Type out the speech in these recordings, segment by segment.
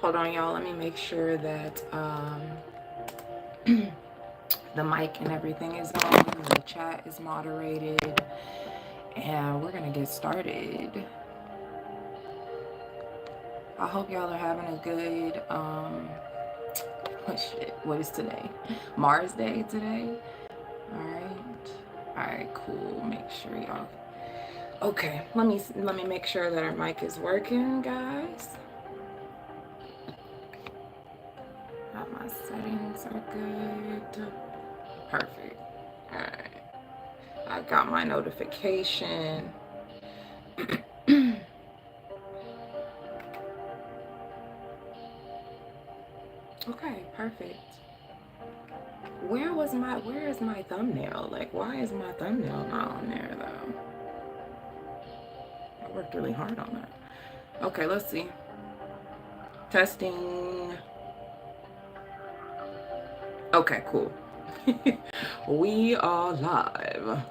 Hold on, y'all. Let me make sure that the mic and everything is on. The chat is moderated. And we're going to get started. I hope y'all are having a good, what is today? Mars Day today. All right. All right, cool. Make sure y'all. Okay, let me make sure that our mic is working, guys. Got my settings are good. Perfect. All right. I got my notification. Okay, perfect. Where is my thumbnail? Like, why is my thumbnail not on there though? I worked really hard on that. Okay, let's see. Testing. Okay, cool. We are live.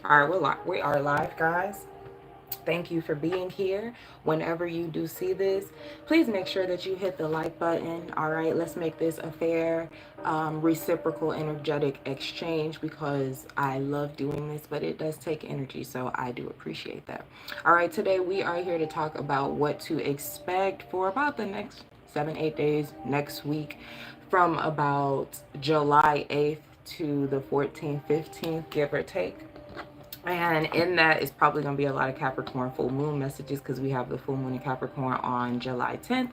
All right, we are live, guys. Thank you for being here. Whenever you do see this, please make sure that you hit the like button. All right, let's make this a fair, reciprocal, energetic exchange, because I love doing this, but it does take energy, so I do appreciate that. All right, today we are here to talk about what to expect for about the next 7-8 days next week, from about July 8th to the 14th, 15th, give or take. And in that is probably going to be a lot of Capricorn full moon messages, because we have the full moon in Capricorn on July 10th,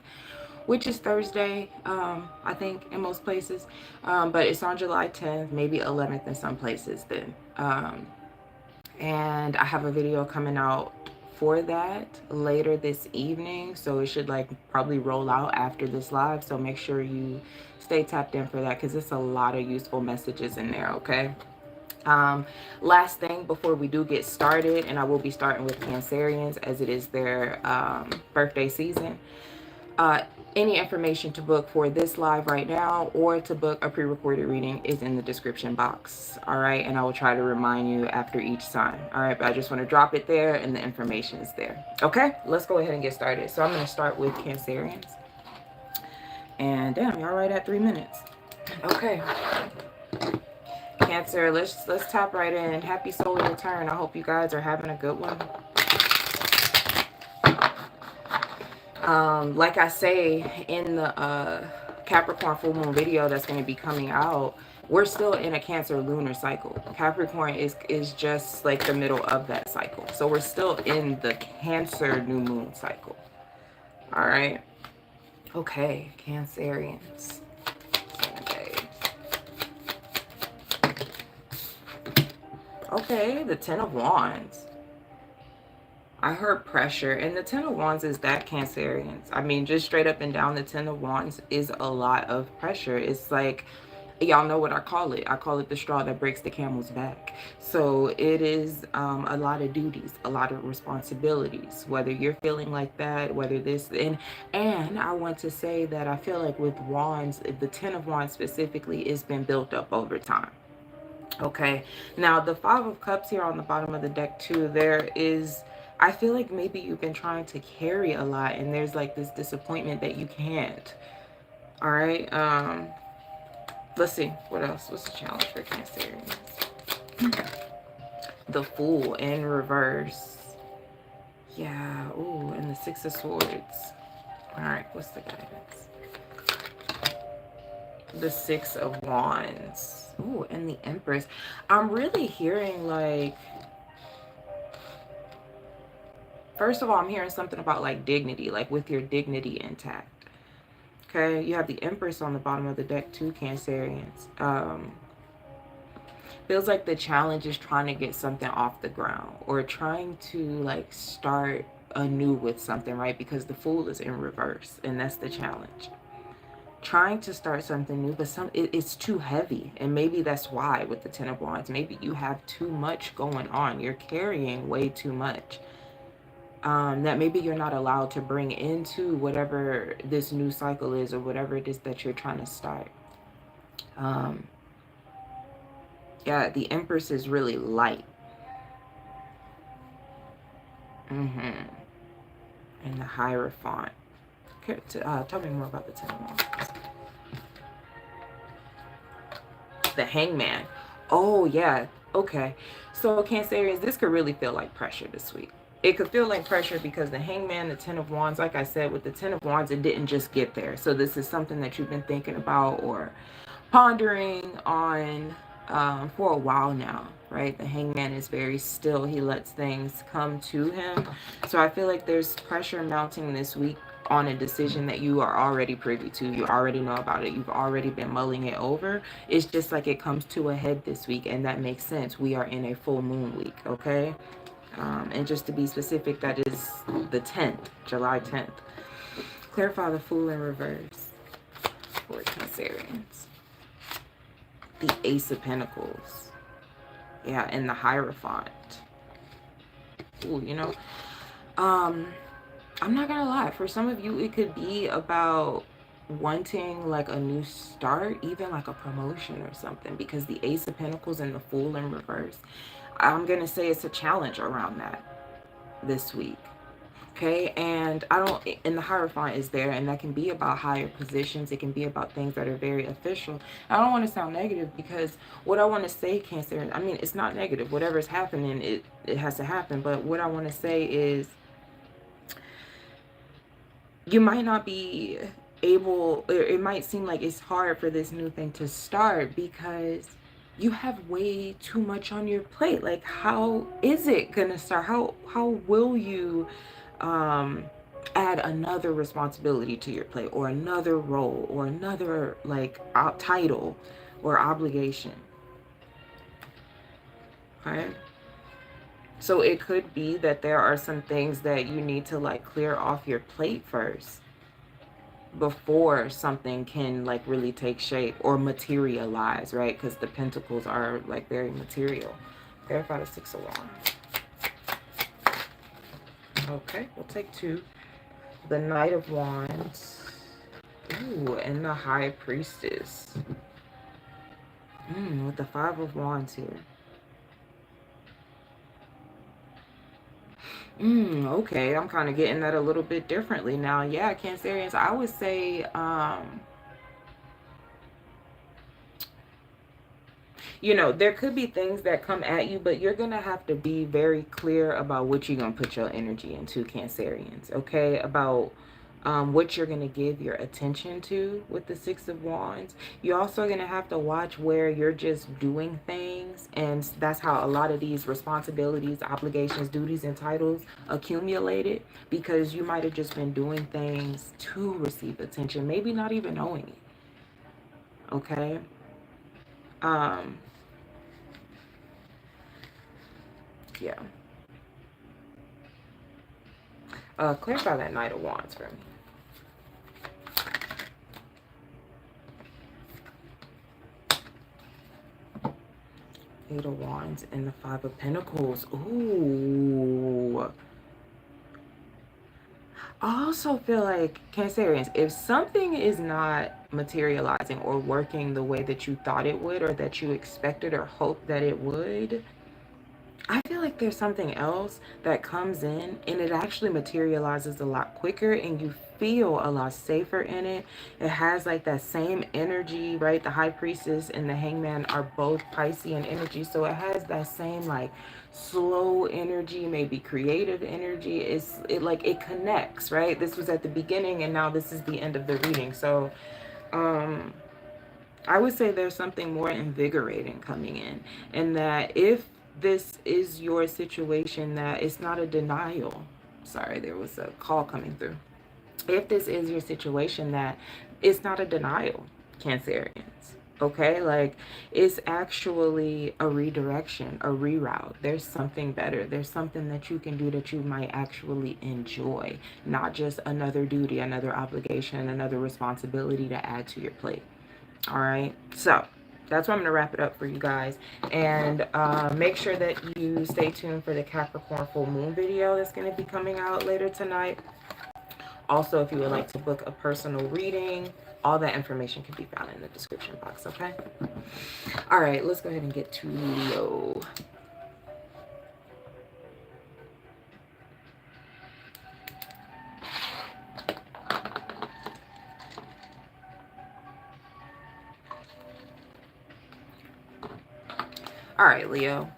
which is Thursday, I think, in most places. But it's on July 10th, maybe 11th in some places then. And I have a video coming out for that later this evening. So it should like probably roll out after this live. So make sure you stay tapped in for that, because it's a lot of useful messages in there, okay? Last thing before we do get started, and I will be starting with Cancerians as it is their birthday season. Any information to book for this live right now or to book a pre-recorded reading is in the description box. All right, and I will try to remind you after each sign. All right, but I just want to drop it there and the information is there. Okay, let's go ahead and get started. So I'm going to start with Cancerians. And damn, y'all right at 3 minutes. Okay. Cancer, let's tap right in. Happy solar return. I hope you guys are having a good one. Like I say in the Capricorn full moon video that's going to be coming out, we're still in a Cancer lunar cycle. Capricorn is just like the middle of that cycle. So we're still in the Cancer new moon cycle. All right. Okay, Cancerians. Okay, the Ten of Wands. I heard pressure, and the Ten of Wands is that, Cancerians. I mean, just straight up and down, the Ten of Wands is a lot of pressure. It's like, y'all know what I call it. I call it the straw that breaks the camel's back. So it is a lot of duties, a lot of responsibilities, whether you're feeling like that, whether this, and I want to say that I feel like with Wands, the Ten of Wands specifically, has been built up over time. Okay, now the Five of Cups here on the bottom of the deck too, there is, I feel like maybe you've been trying to carry a lot and there's like this disappointment that you can't. All right, let's see, what else? What's the challenge for Cancerians? The Fool in reverse. Yeah, ooh, and the Six of Swords. All right, what's the guidance? The Six of Wands. Ooh, and the Empress. I'm really hearing like, first of all, I'm hearing something about like dignity, like with your dignity intact. Okay, you have the Empress on the bottom of the deck too, Cancerians. Feels like the challenge is trying to get something off the ground or trying to like start anew with something, right? Because the Fool is in reverse and that's the challenge. Trying to start something new, but it's too heavy, and maybe that's why with the Ten of Wands, maybe you have too much going on. You're carrying way too much that maybe you're not allowed to bring into whatever this new cycle is or whatever it is that you're trying to start. Yeah, the Empress is really light. And the Hierophant. Tell me more about the Ten of Wands. The Hangman. Oh, yeah. Okay. So, Cancerians, this could really feel like pressure this week. It could feel like pressure because the Hangman, the Ten of Wands, like I said, with the Ten of Wands, it didn't just get there. So this is something that you've been thinking about or pondering on for a while now, right? The Hangman is very still. He lets things come to him. So I feel like there's pressure mounting this week on a decision that you are already privy to. You already know about it. You've already been mulling it over. It's just like it comes to a head this week, and that makes sense. We are in a full moon week, okay? And just to be specific, that is the 10th, July 10th. Clarify the Fool in reverse for Cancerians. The Ace of Pentacles. Yeah, and the Hierophant. Ooh, you know, I'm not gonna lie, for some of you it could be about wanting like a new start, even like a promotion or something, because the Ace of Pentacles and the Fool in reverse, I'm gonna say it's a challenge around that this week. Okay, and and the Hierophant is there, and that can be about higher positions. It can be about things that are very official. I don't want to sound negative, because what I want to say, Cancer, I mean, it's not negative. Whatever's happening, it has to happen. But what I want to say is, you might not be able, or it might seem like it's hard for this new thing to start because you have way too much on your plate. Like, how is it gonna start? How will you add another responsibility to your plate, or another role, or another like title or obligation? Okay, so it could be that there are some things that you need to like clear off your plate first before something can like really take shape or materialize, right? Because the pentacles are like very material. Verify the Six of Wands. Okay, we'll take two. The Knight of Wands. Ooh, and the High Priestess. With the Five of Wands here. Okay, I'm kind of getting that a little bit differently now. Yeah, Cancerians, I would say, you know, there could be things that come at you, but you're going to have to be very clear about what you're going to put your energy into, Cancerians, okay? About what you're going to give your attention to with the Six of Wands. You're also going to have to watch where you're just doing things, and that's how a lot of these responsibilities, obligations, duties, and titles accumulated, because you might have just been doing things to receive attention, maybe not even knowing it, okay? Yeah. Clarify that Knight of Wands for me. Eight of Wands and the Five of Pentacles. Ooh. I also feel like, Cancerians, if something is not materializing or working the way that you thought it would, or that you expected or hoped that it would, I feel like there's something else that comes in and it actually materializes a lot quicker, and you feel a lot safer in it. It has like that same energy, right? The High Priestess and the Hangman are both Piscean energy, so it has that same like slow energy, maybe creative energy. It like it connects, right? This was at the beginning, and now this is the end of the reading. So I would say there's something more invigorating coming in, and that if this is your situation, that it's not a denial. Sorry, there was a call coming through. If this is your situation, that it's not a denial, Cancerians. Okay, like it's actually a redirection, a reroute. There's something better. There's something that you can do that you might actually enjoy, not just another duty, another obligation, another responsibility to add to your plate. All right, so that's where I'm going to wrap it up for you guys. And make sure that you stay tuned for the Capricorn full moon video that's going to be coming out later tonight. Also, if you would like to book a personal reading, all that information can be found in the description box, okay? All right, let's go ahead and get to Leo. All right, Leo.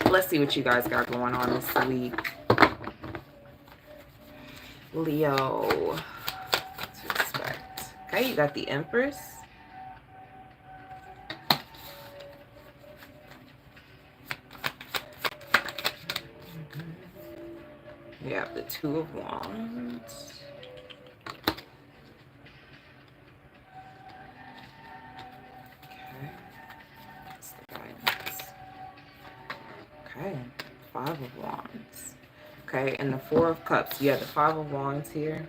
Let's see what you guys got going on this week. Leo, what to expect? Okay, you got the Empress. You have the Two of Wands. Okay, that's the guidance. Okay, Five of Wands. Okay, and the Four of Cups. You have the Five of Wands here.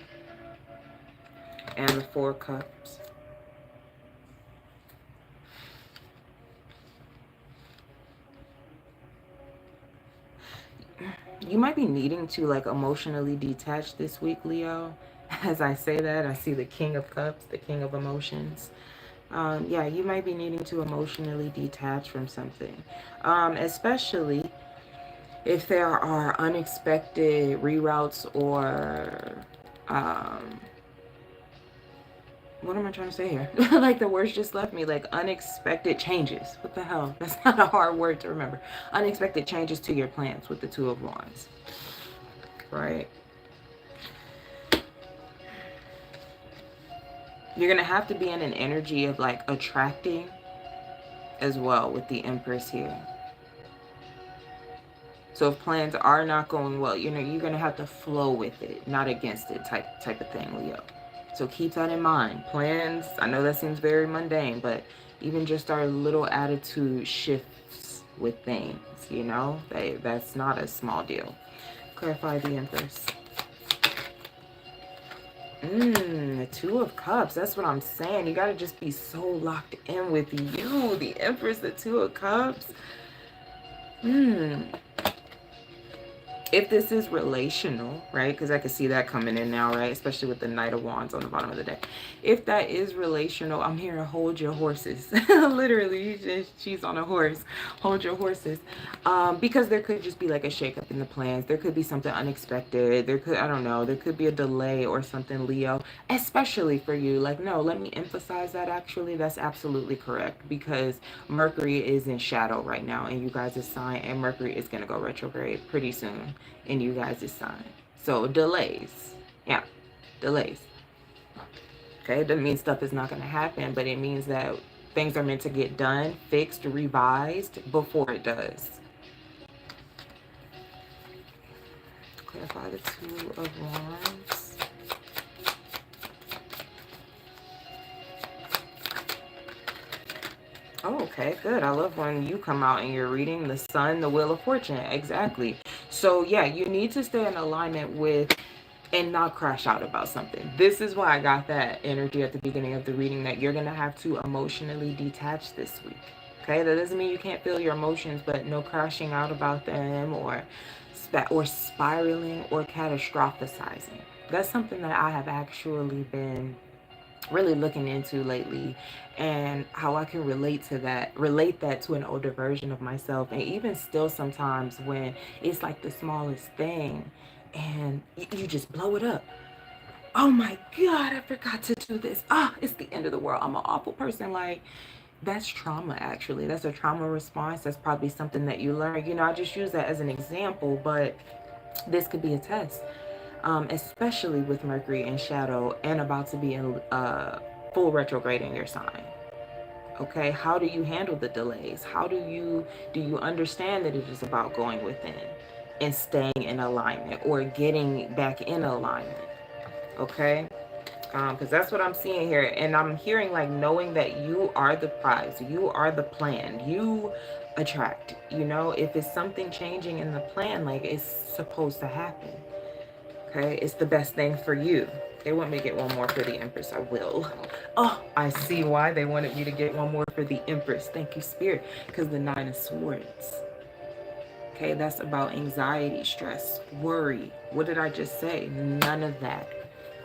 And the Four of Cups. You might be needing to like emotionally detach this week, Leo. As I say that, I see the King of Cups, the King of Emotions. Yeah, you might be needing to emotionally detach from something. Especially if there are unexpected reroutes or what am I trying to say here? Like the words just left me, like unexpected changes. What the hell? That's not a hard word to remember. Unexpected changes to your plans with the Two of Wands. Right? You're going to have to be in an energy of like attracting as well with the Empress here. So if plans are not going well, you know, you're going to have to flow with it, not against it type of thing, Leo. So keep that in mind. Plans, I know that seems very mundane, but even just our little attitude shifts with things, you know, that's not a small deal. Clarify the Empress. The Two of Cups. That's what I'm saying. You got to just be so locked in with you. The Empress, the Two of Cups. If this is relational, right? Because I can see that coming in now, right? Especially with the Knight of Wands on the bottom of the deck. If that is relational, I'm here to hold your horses. Literally, she's on a horse. Hold your horses. Because there could just be like a shakeup in the plans. There could be something unexpected. There could, I don't know, there could be a delay or something, Leo. Especially for you. Like, no, let me emphasize that actually. That's absolutely correct. Because Mercury is in shadow right now in you guys' sign. And Mercury is going to go retrograde pretty soon in you guys' sign. So delays. Yeah, delays. Okay, it doesn't mean stuff is not going to happen, but it means that things are meant to get done, fixed, revised before it does. Clarify the Two of Wands. Oh, okay, good. I love when you come out and you're reading the Sun, the Wheel of Fortune. Exactly. So yeah, you need to stay in alignment with and not crash out about something. This is why I got that energy at the beginning of the reading that you're going to have to emotionally detach this week. Okay, that doesn't mean you can't feel your emotions, but no crashing out about them or spiraling or catastrophizing. That's something that I have actually been really looking into lately, and how I can relate that to an older version of myself. And even still sometimes when it's like the smallest thing and you just blow it up. Oh my God, I forgot to do this. It's the end of the world. I'm an awful person. Like, that's trauma, actually. That's a trauma response. That's probably something that you learn. You know, I just use that as an example, but this could be a test. Especially with Mercury in shadow and about to be in full retrograde in your sign. Okay, how do you handle the delays? How do you understand that it is about going within and staying in alignment or getting back in alignment? Okay, because that's what I'm seeing here, and I'm hearing like knowing that you are the prize, you are the plan, you attract. You know, if it's something changing in the plan, like it's supposed to happen. Okay, it's the best thing for you. They want me to get one more for the Empress. I will. Oh, I see why they wanted me to get one more for the Empress. Thank you, Spirit. Because the Nine of Swords. Okay, that's about anxiety, stress, worry. What did I just say? None of that.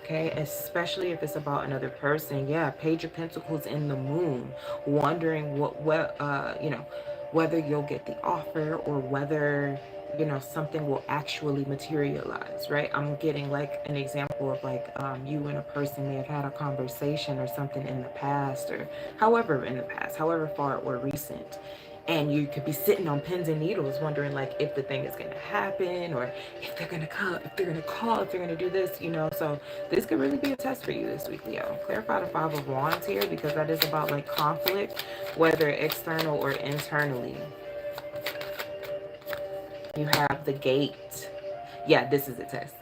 Okay, especially if it's about another person. Yeah, Page of Pentacles in the Moon. Wondering whether you'll get the offer or whether something will actually materialize, right? I'm getting like an example of like you and a person may have had a conversation or something in the past, or however far or recent, And you could be sitting on pins and needles wondering like if the thing is going to happen, or if they're going to come, if they're going to call, if they're going to do this, you know. So this could really be a test for you this week, Leo. Clarify the Five of Wands here, because that is about like conflict, whether external or internally. You have the Gate. Yeah, this is a test.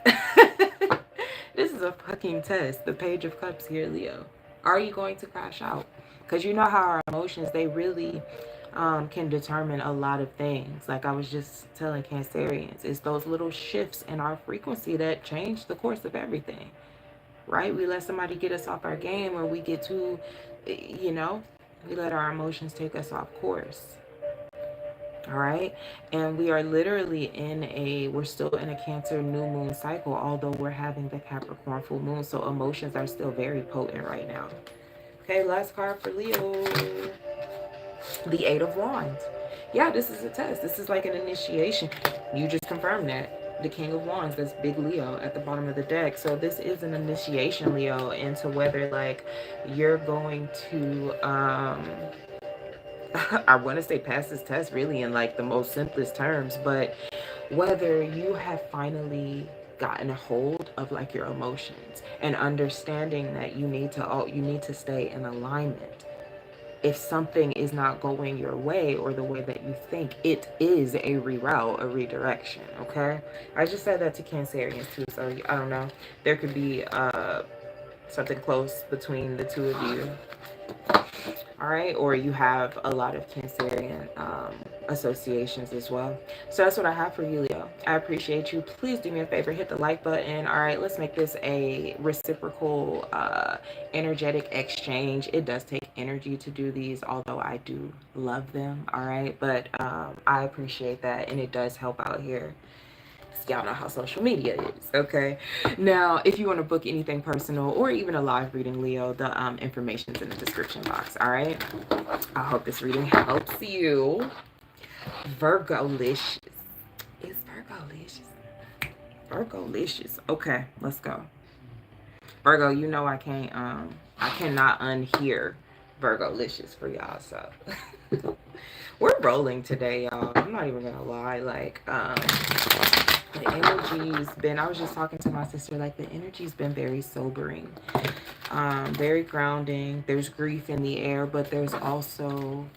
This is a fucking test. The Page of Cups here, Leo. Are you going to crash out? Because you know how our emotions, they really can determine a lot of things. Like I was just telling Cancerians, it's those little shifts in our frequency that change the course of everything, right? We let somebody get us off our game, or we get too, you know, we let our emotions take us off course. All right. And we are literally we're still in a Cancer new moon cycle, although we're having the Capricorn full moon. So emotions are still very potent right now. Okay, last card for Leo. The Eight of Wands. Yeah, this is a test. This is like an initiation. You just confirmed that. The King of Wands, that's big Leo at the bottom of the deck. So this is an initiation, Leo, into whether like you're going to I want to say pass this test really in like the most simplest terms, but whether you have finally gotten a hold of like your emotions and understanding that you need to stay in alignment. If something is not going your way or the way that you think, it is a reroute, a redirection. Okay, I just said that to Cancerians too, so I don't know, there could be something close between the two of you. All right, or you have a lot of Cancerian associations as well. So that's what I have for you, Leo. I appreciate you. Please do me a favor, hit the like button. All right, let's make this a reciprocal energetic exchange. It does take energy to do these, although I do love them. All right, but I appreciate that, and it does help out here. Y'all know how social media is. Okay, now if you want to book anything personal or even a live reading, Leo, the information's in the description box. All right, I hope this reading helps you. Virgo-licious. Is Virgo-licious? Virgo-licious. Okay, let's go. Virgo, you know I cannot unhear Virgo-licious for y'all, so we're rolling today, y'all. I'm not even gonna lie, like the energy's been, I was just talking to my sister, like the energy's been very sobering, very grounding. There's grief in the air, but there's also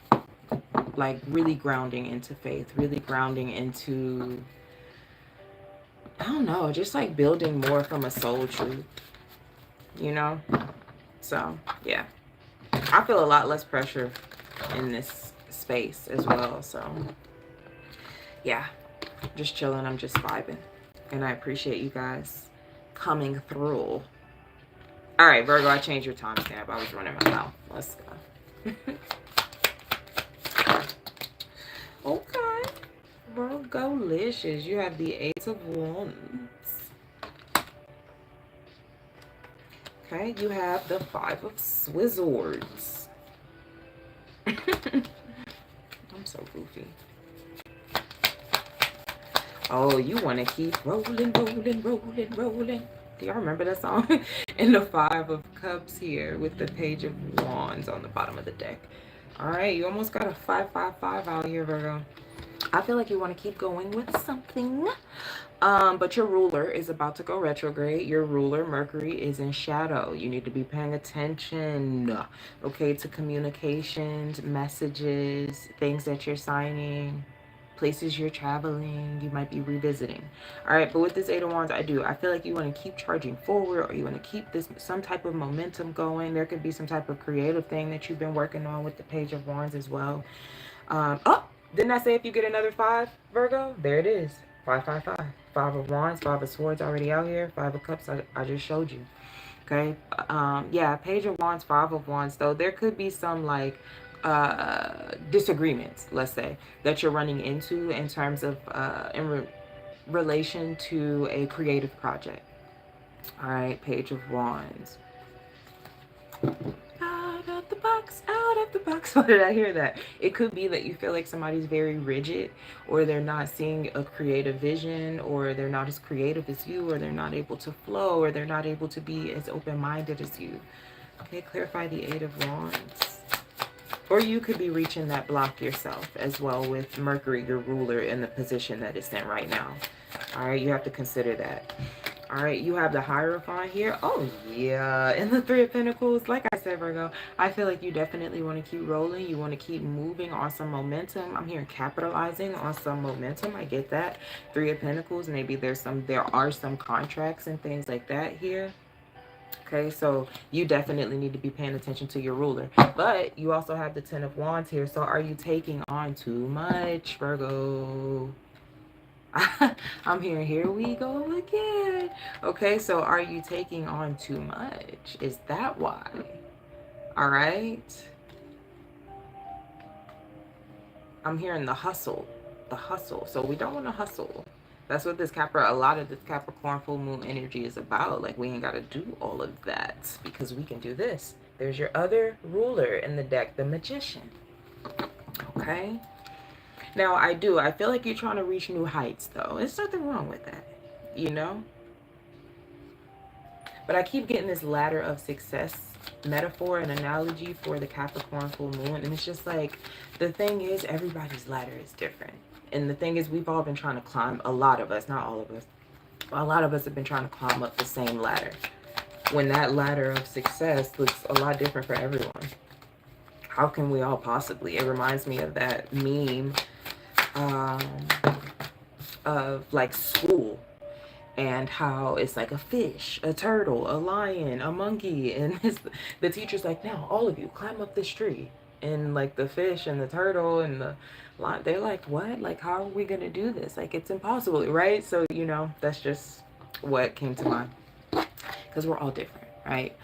like really grounding into faith, really grounding into, I don't know, just like building more from a soul truth, you know? So yeah, I feel a lot less pressure in this space as well. So yeah, just chilling. I'm just vibing, and I appreciate you guys coming through. All right, Virgo, I changed your timestamp. I was running my mouth. Let's go. Okay, Virgo-licious. You have the Ace of Wands. Okay, you have the Five of Swords. I'm so goofy. Oh, you want to keep rolling, rolling, rolling, rolling. Do y'all remember that song? And the Five of Cups here with the Page of Wands on the bottom of the deck. All right, you almost got a 555 out here, Virgo. I feel like you want to keep going with something. But your ruler is about to go retrograde. Your ruler, Mercury, is in shadow. You need to be paying attention, okay, to communications, messages, things that you're signing, places you're traveling, you might be revisiting. All right, but with this Eight of Wands, I feel like you want to keep charging forward, or you want to keep some type of momentum going. There could be some type of creative thing that you've been working on with the Page of Wands as well. Oh, didn't I say if you get another 5, Virgo? There it is. 555. 5 of Wands, 5 of Swords already out here. 5 of Cups, I just showed you. Okay. Yeah, Page of Wands, 5 of Wands, though there could be some like disagreements, let's say, that you're running into in terms of relation to a creative project. All right, Page of Wands. Out of the box, out of the box. Why did I hear that? It could be that you feel like somebody's very rigid, or they're not seeing a creative vision, or they're not as creative as you, or they're not able to flow, or they're not able to be as open-minded as you. Okay, clarify the Eight of Wands. Or you could be reaching that block yourself as well, with Mercury, your ruler, in the position that it's in right now. All right, you have to consider that. All right, you have the Hierophant here. Oh, yeah. And the Three of Pentacles. Like I said, Virgo, I feel like you definitely want to keep rolling. You want to keep moving on some momentum. I'm hearing capitalizing on some momentum. I get that. Three of Pentacles. Maybe there are some contracts and things like that here. Okay, so you definitely need to be paying attention to your ruler. But you also have the Ten of Wands here. So are you taking on too much, Virgo? I'm hearing, here we go again. Okay, so are you taking on too much? Is that why? All right. I'm hearing the hustle. The hustle. So we don't want to hustle. That's what a lot of this Capricorn full moon energy is about. Like, we ain't got to do all of that because we can do this. There's your other ruler in the deck, the Magician. Okay. Now, I feel like you're trying to reach new heights, though. There's nothing wrong with that, you know? But I keep getting this ladder of success metaphor and analogy for the Capricorn full moon. And it's just like, the thing is, everybody's ladder is different. And the thing is, we've all been trying to climb, a lot of us, not all of us, a lot of us have been trying to climb up the same ladder. When that ladder of success looks a lot different for everyone. How can we all possibly? It reminds me of that meme of like school, and how it's like a fish, a turtle, a lion, a monkey, and the teacher's like, now all of you climb up this tree. And like the fish and the turtle and the lion, they're like, what? Like, how are we gonna do this? Like, it's impossible, right? So, you know, that's just what came to mind, because we're all different, right?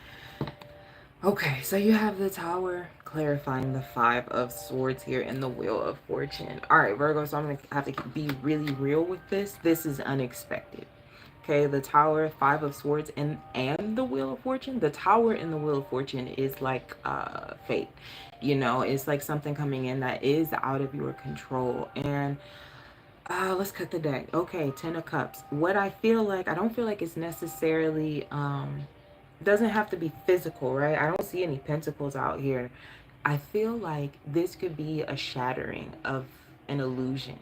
Okay, so you have the Tower clarifying the Five of Swords here and the Wheel of Fortune. All right, Virgo, so I'm going to have to be really real with this. This is unexpected. Okay, the Tower, Five of Swords, and the Wheel of Fortune. The Tower and the Wheel of Fortune is like fate. You know, it's like something coming in that is out of your control. And let's cut the deck. Okay, Ten of Cups. What I feel like, I don't feel like it's necessarily... doesn't have to be physical, right? I don't see any pentacles out here. I feel like this could be a shattering of an illusion,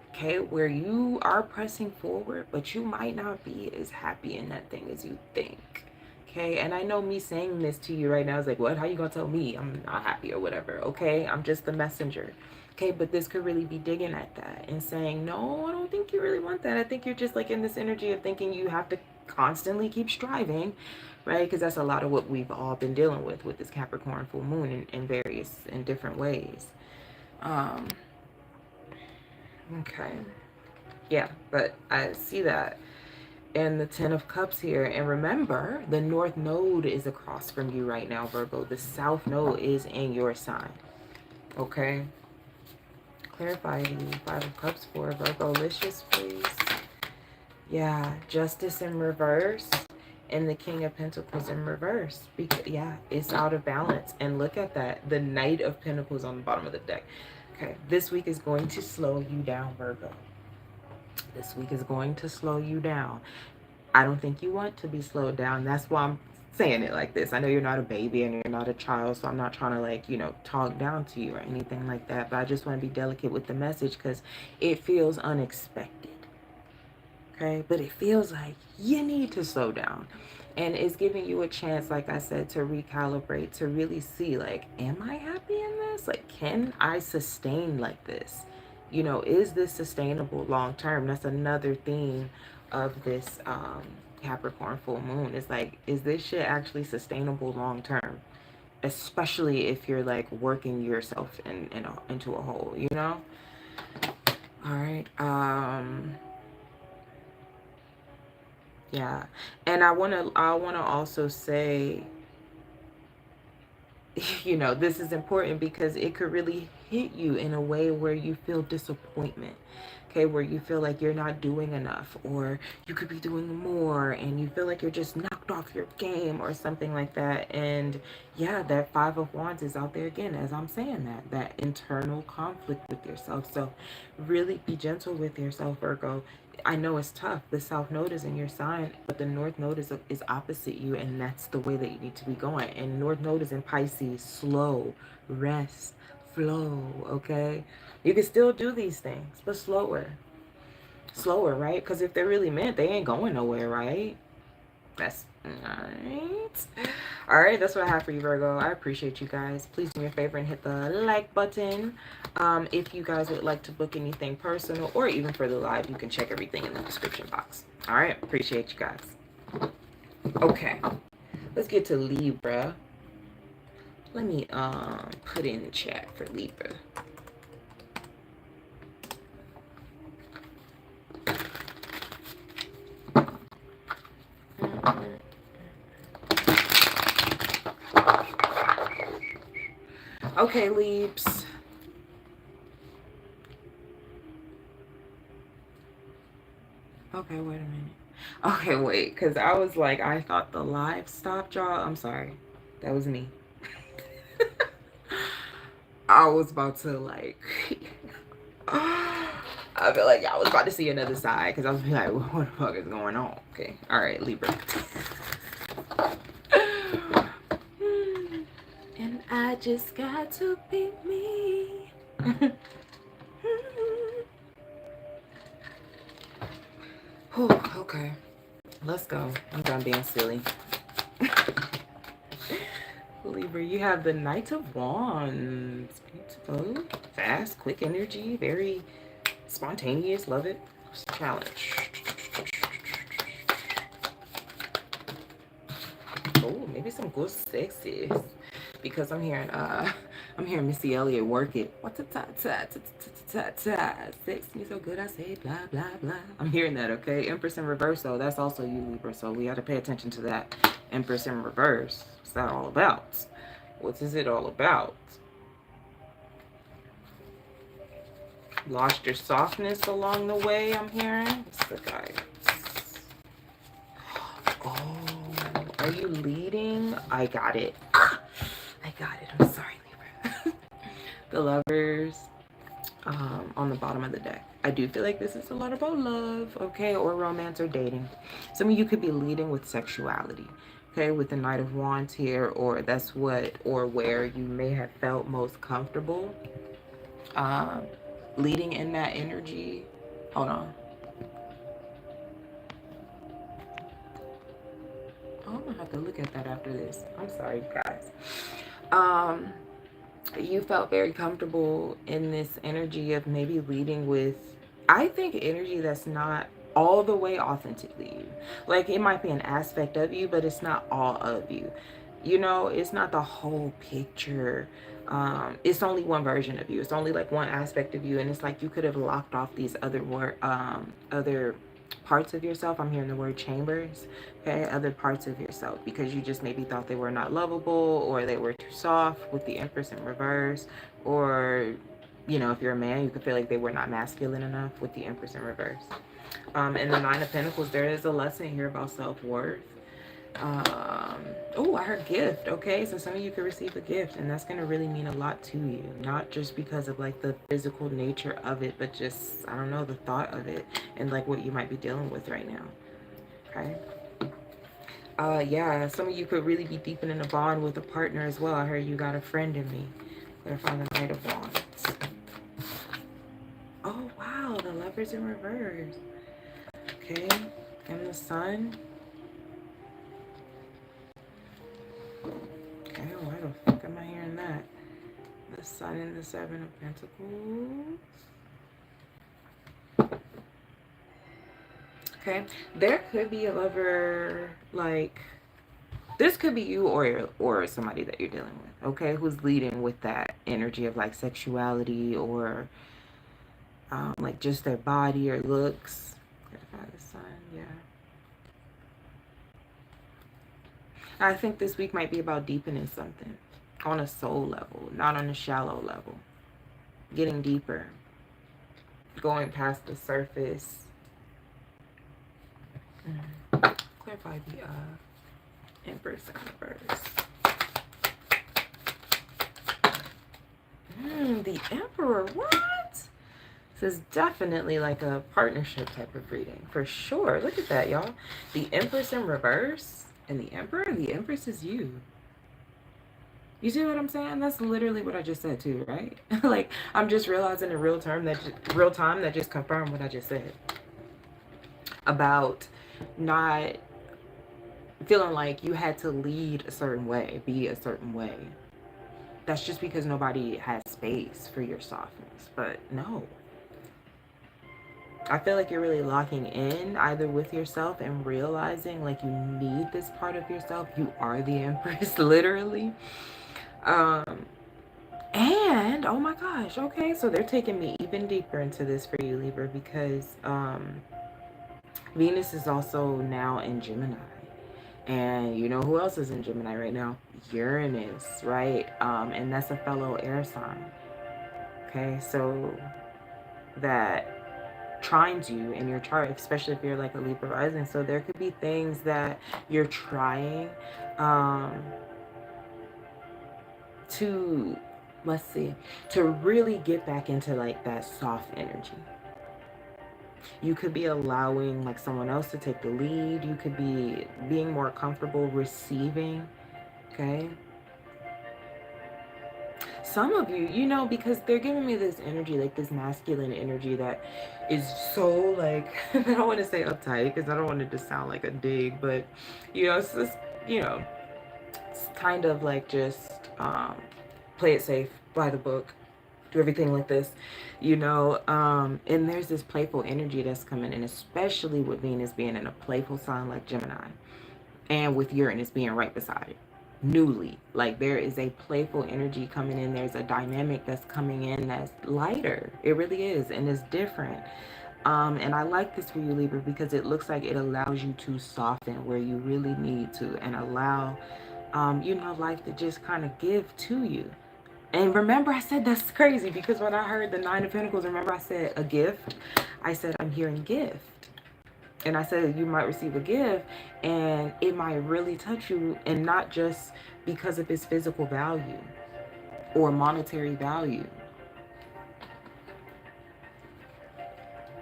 okay, where you are pressing forward, but you might not be as happy in that thing as you think. Okay, and I know me saying this to you right now is like, what? How you gonna tell me I'm not happy or whatever? Okay, I'm just the messenger. Okay, but this could really be digging at that and saying, no, I don't think you really want that. I think you're just like in this energy of thinking you have to constantly keep striving, right? Because that's a lot of what we've all been dealing with this Capricorn full moon in different ways. Okay. Yeah, but I see that. And the Ten of Cups here. And remember, the North Node is across from you right now, Virgo. The South Node is in your sign. Okay? Clarify the Five of Cups for Virgo. Licious, please. Yeah, Justice in reverse. And the King of Pentacles in reverse. Because, yeah, it's out of balance. And look at that. The Knight of Pentacles on the bottom of the deck. Okay, this week is going to slow you down, Virgo. This week is going to slow you down. I don't think you want to be slowed down. That's why I'm saying it like this. I know you're not a baby and you're not a child, so I'm not trying to, like, you know, talk down to you or anything like that. But I just want to be delicate with the message because it feels unexpected. Okay, but it feels like you need to slow down. And it's giving you a chance, like I said, to recalibrate, to really see, like, am I happy in this? Like, can I sustain like this? You know, is this sustainable long term? That's another theme of this Capricorn full moon. It's like, is this shit actually sustainable long term? Especially if you're like working yourself into a hole, you know? All right. Yeah, and I wanna also say, you know, this is important because it could really hit you in a way where you feel disappointment. Okay, where you feel like you're not doing enough, or you could be doing more, and you feel like you're just knocked off your game or something like that. And yeah, that Five of Wands is out there again, as I'm saying, that internal conflict with yourself. So really be gentle with yourself, Virgo. I know it's tough. The South Node is in your sign, but the North Node is opposite you, and that's the way that you need to be going. And North Node is in Pisces. Slow, rest, flow, okay? You can still do these things, but slower. Slower, right? Because if they're really meant, they ain't going nowhere, right? That's right. All right, that's what I have for you, Virgo. I appreciate you guys. Please do me a favor and hit the like button. If you guys would like to book anything personal or even for the live, you can check everything in the description box. All right, appreciate you guys. Okay, let's get to Libra. Let me put in the chat for Libra. Okay, Leaps. Okay, wait a minute. Okay, wait, because I was like, I thought the live stopped, y'all. I'm sorry. That was me. I was about to, like, I feel like I was about to see another side, because I was like, what the fuck is going on? Okay, all right, Libra. And I just got to be me. Okay, let's go. I'm done being silly. Libra, you have the Knight of Wands. Beautiful. Fast, quick energy, very spontaneous. Love it. Challenge. Oh, maybe some good sexes. Because I'm hearing Missy Elliott work it. What's a sex me so good I say blah blah blah. I'm hearing that, okay? Empress in reverse, though. That's also you, Libra. So we have to pay attention to that. Empress in reverse. What's that all about? What is it all about? Lost your softness along the way, I'm hearing. What's the guidance? Oh, are you leading? I got it. I got it. I'm sorry, Libra. The Lovers on the bottom of the deck. I do feel like this is a lot about love, okay, or romance or dating. Some of you could be leading with sexuality, okay, with the Knight of Wands here, or that's what or where you may have felt most comfortable leading in that energy. Hold on. I'm gonna have to look at that after this. I'm sorry, guys. You felt very comfortable in this energy of maybe leading with, I think, energy that's not all the way authentically you. Like, it might be an aspect of you, but it's not all of you. You know, it's not the whole picture. It's only one version of you. It's only like one aspect of you, and it's like you could have locked off these other other parts of yourself. I'm hearing the word chambers. Okay, other parts of yourself, because you just maybe thought they were not lovable, or they were too soft with the Empress in reverse, or you know, if you're a man, you could feel like they were not masculine enough with the Empress in reverse. And the Nine of Pentacles, there is a lesson here about self-worth. Oh, I heard gift. Okay, so some of you could receive a gift, and that's going to really mean a lot to you, not just because of like the physical nature of it, but just, I don't know, the thought of it and like what you might be dealing with right now. Okay. Yeah, some of you could really be deepening a bond with a partner as well. I heard you got a friend in me. Clarify the Knight of Wands. Oh wow, the Lovers in reverse. Okay, and the Sun. Okay, why the fuck am I hearing that? The Sun and the Seven of Pentacles. Okay, there could be a lover, like, this could be you or somebody that you're dealing with, okay, who's leading with that energy of like sexuality, or like just their body or looks. Clarify the Sun, yeah. I think this week might be about deepening something on a soul level, not on a shallow level. getting deeper, going past the surface. Clarify the Empress and reverse. The Emperor, what? This is definitely like a partnership type of reading, for sure. Look at that, y'all. The Empress in reverse and the Emperor. The Empress is you. You see what I'm saying? That's literally what I just said too, right? Like, I'm just realizing in real time that just confirmed what I just said. About not feeling like you had to lead a certain way, be a certain way. That's just because nobody has space for your softness. But no. I feel like you're really locking in either with yourself and realizing like you need this part of yourself. You are the Empress, literally. And oh my gosh, okay, so they're taking me even deeper into this for you, Libra, because Venus is also now in Gemini. And you know who else is in Gemini right now? Uranus, right? And that's a fellow air sign. Okay, so that trines you in your chart, especially if you're like a Libra rising. So there could be things that you're trying to, let's see, to really get back into like that soft energy. You could be allowing like someone else to take the lead. You could be being more comfortable receiving, okay? Some of you, you know, because they're giving me this energy, like this masculine energy that is so like, I don't want to say uptight because I don't want it to sound like a dig, but you know, it's just, you know, it's kind of like just play it safe, by the book, do everything like this, you know. And there's this playful energy that's coming in, especially with Venus being in a playful sign like Gemini, and with Uranus being right beside it. Newly, like there is a playful energy coming in. There's a dynamic that's coming in that's lighter. It really is, and it's different. And I like this for you, Libra, because it looks like it allows you to soften where you really need to, and allow you know, life to just kind of give to you. And remember, I said that's crazy because when I heard the Nine of Pentacles, remember I said a gift? I said I'm hearing gift. And I said you might receive a gift and it might really touch you, and not just because of its physical value or monetary value.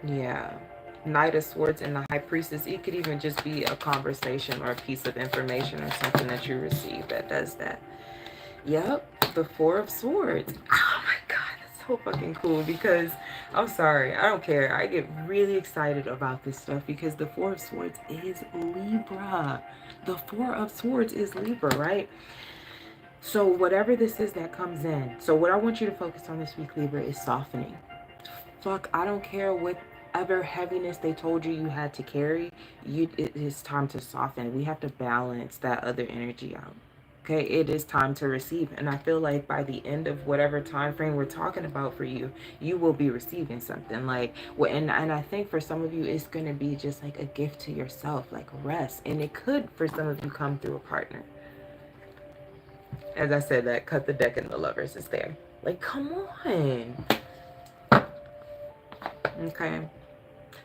Yeah. Knight of Swords and the High Priestess. It could even just be a conversation or a piece of information or something that you receive that does that. Yep, the Four of Swords. Oh my God, that's so fucking cool, because I'm sorry, I don't care. I get really excited about this stuff because the Four of Swords is Libra. The Four of Swords is Libra, right? So whatever this is that comes in. So what I want you to focus on this week, Libra, is softening. Fuck, I don't care whatever heaviness they told you had to carry. It is time to soften. We have to balance that other energy out. Okay, it is time to receive. And I feel like by the end of whatever time frame we're talking about for you, you will be receiving something. Like, well, and I think for some of you, it's going to be just like a gift to yourself, like rest. And it could, for some of you, come through a partner. As I said, that cut the deck and the Lovers is there. Like, come on. Okay.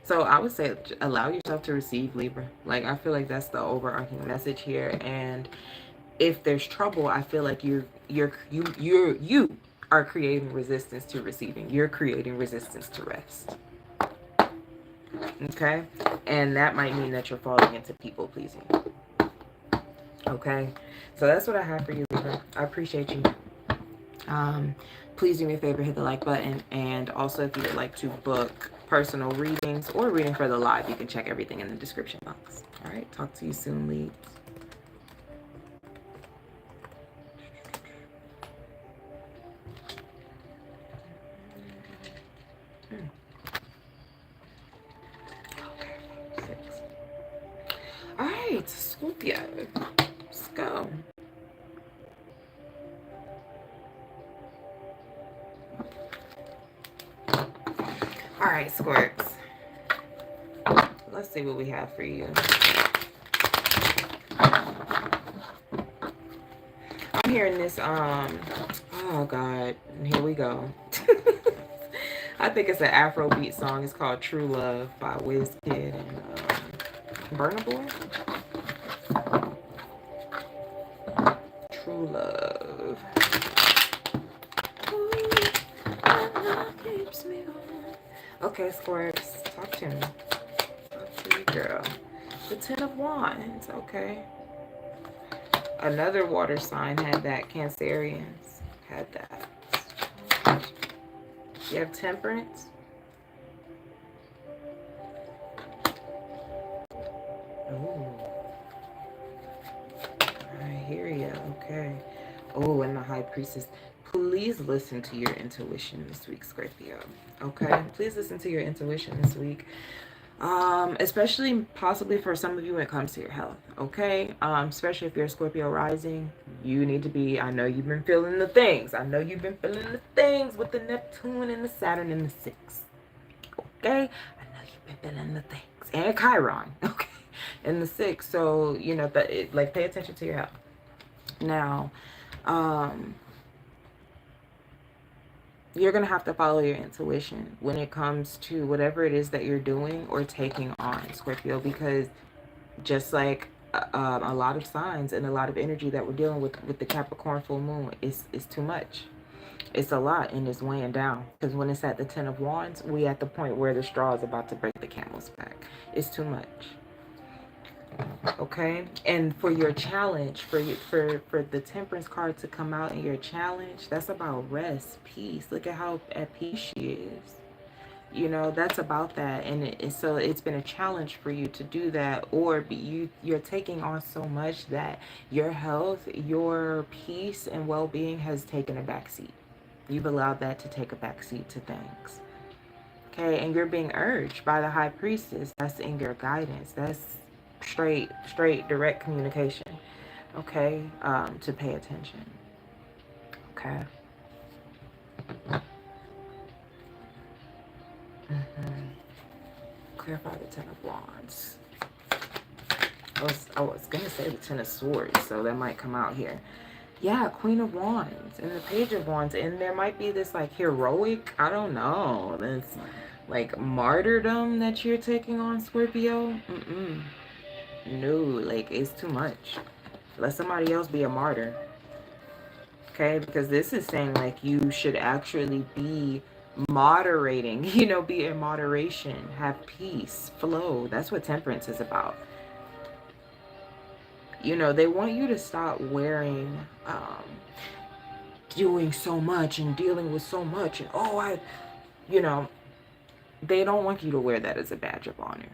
So I would say allow yourself to receive, Libra. Like, I feel like that's the overarching message here. And if there's trouble, I feel like you are creating resistance to receiving. You're creating resistance to rest. Okay? And that might mean that you're falling into people pleasing. Okay? So that's what I have for you, Libra. I appreciate you. Please do me a favor, hit the like button. And also, if you would like to book personal readings or reading for the live, you can check everything in the description box. All right? Talk to you soon, Libra. All right, Scorpio, let's go. All right, Scorps. Let's see what we have for you. I'm hearing this, oh God, here we go. I think it's an Afrobeat song. It's called True Love by Wizkid and Burna Boy. True Love. Ooh, love keeps me on. Okay, Scorps, talk to me. Talk to you, girl. The Ten of Wands, okay. Another water sign had that. Cancerians had that. You have Temperance. Oh, I hear you. Okay. Oh, and the High Priestess. Please listen to your intuition this week, Scorpio. Okay? Please listen to your intuition this week. Especially possibly for some of you when it comes to your health, okay? Especially if you're a Scorpio rising, you need to be, I know you've been feeling the things. I know you've been feeling the things with the Neptune and the Saturn and the 6. Okay? I know you've been feeling the things. And Chiron, okay? And the 6. So, you know, like pay attention to your health. Now, you're going to have to follow your intuition when it comes to whatever it is that you're doing or taking on, Scorpio, because just like a lot of signs and a lot of energy that we're dealing with the Capricorn full moon is too much. It's a lot and it's weighing down, because when it's at the 10 of Wands, we at the point where the straw is about to break the camel's back. It's too much. Okay, and for your challenge, for the Temperance card to come out in your challenge, that's about rest, peace. Look at how at peace she is. You know, that's about that. And so it's been a challenge for you to do that, or you're taking on so much that your health, your peace and well-being has taken a backseat. You've allowed that to take a backseat to things. Okay, and you're being urged by the High Priestess. That's in your guidance. That's straight direct communication, okay, to pay attention. Okay. Clarify the 10 of Wands. I was gonna say the 10 of Swords, so that might come out here. Yeah, Queen of Wands and the Page of Wands, and there might be this like heroic, I don't know, this like martyrdom that you're taking on, Scorpio. No, like it's too much. Let somebody else be a martyr. Okay, because this is saying like you should actually be moderating, you know, be in moderation, have peace, flow. That's what Temperance is about. You know, they want you to stop wearing doing so much and dealing with so much, and you know, they don't want you to wear that as a badge of honor.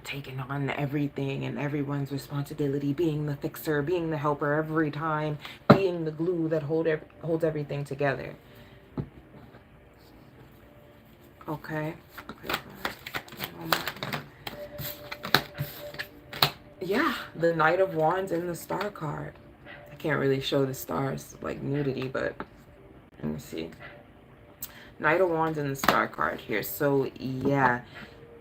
Taking on everything and everyone's responsibility, being the fixer, being the helper every time, being the glue that holds everything together. Okay. Yeah, the Knight of Wands and the Star card. I can't really show the stars like nudity, but let me see. Knight of Wands and the Star card here. So yeah,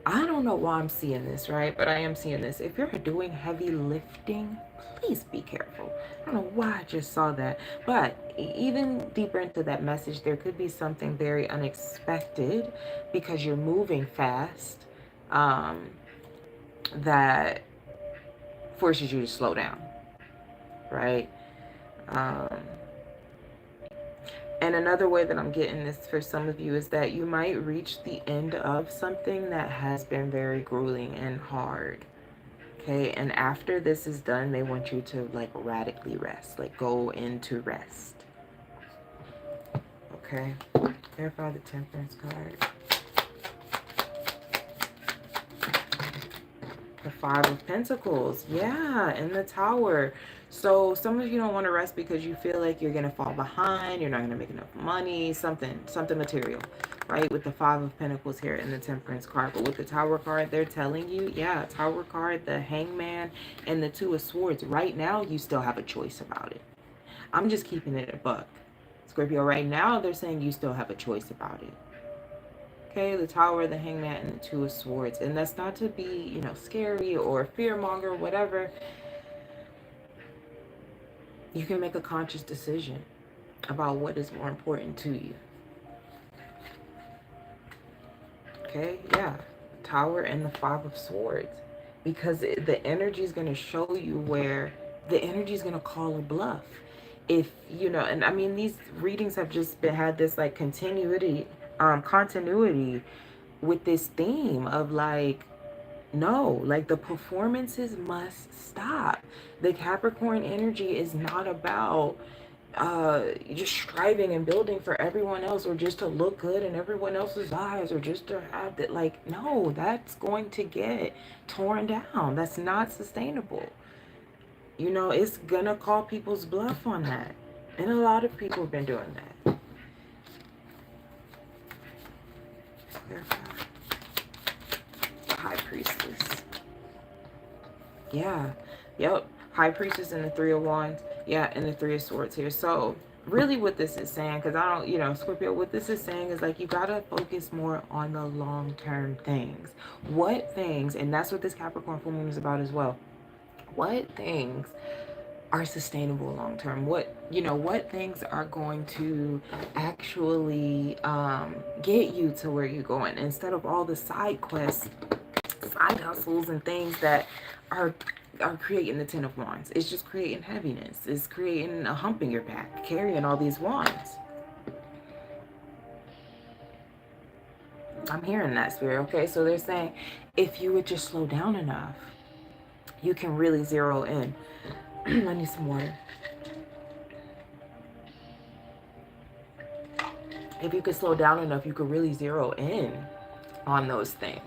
I don't know why I'm seeing this, right? But I am seeing this. If you're doing heavy lifting, please be careful. I don't know why I just saw that. But even deeper into that message, there could be something very unexpected because you're moving fast that forces you to slow down, right? And another way that I'm getting this for some of you is that you might reach the end of something that has been very grueling and hard. Okay, and after this is done, they want you to like radically rest, like go into rest. Okay, clarify the Temperance card. The Five of Pentacles, yeah, and the Tower. So some of you don't want to rest because you feel like you're going to fall behind, you're not going to make enough money, something material, right? With the Five of Pentacles here in the Temperance card. But with the Tower card, they're telling you, yeah, Tower card, the Hangman, and the Two of Swords. Right now, you still have a choice about it. I'm just keeping it a buck. Scorpio, right now, they're saying you still have a choice about it. Okay, the Tower, the Hangman, and the Two of Swords. And that's not to be, you know, scary or fearmonger or whatever. You can make a conscious decision about what is more important to you. Okay, yeah. Tower and the Five of Swords. Because the energy is going to show you where the energy is going to call a bluff. If, you know, and I mean, these readings have just been, had this like continuity with this theme of like, no, like the performances must stop. The Capricorn energy is not about just striving and building for everyone else, or just to look good in everyone else's eyes, or just to have that. Like, no, that's going to get torn down. That's not sustainable. You know, it's gonna call people's bluff on that, and a lot of people have been doing that. High Priestess. Yeah. Yep. High Priestess and the Three of Wands. Yeah, and the Three of Swords here. So really what this is saying, because I don't, you know, Scorpio, what this is saying is like, you got to focus more on the long-term things. What things, and that's what this Capricorn full moon is about as well. What things are sustainable long-term? What, you know, what things are going to actually get you to where you're going, instead of all the side quests, side hustles and things that are creating the Ten of Wands. It's just creating heaviness. It's creating a hump in your back, carrying all these wands. I'm hearing that, Spirit. Okay, so they're saying if you would just slow down enough, you can really zero in. I need some water. If you could slow down enough, you could really zero in on those things.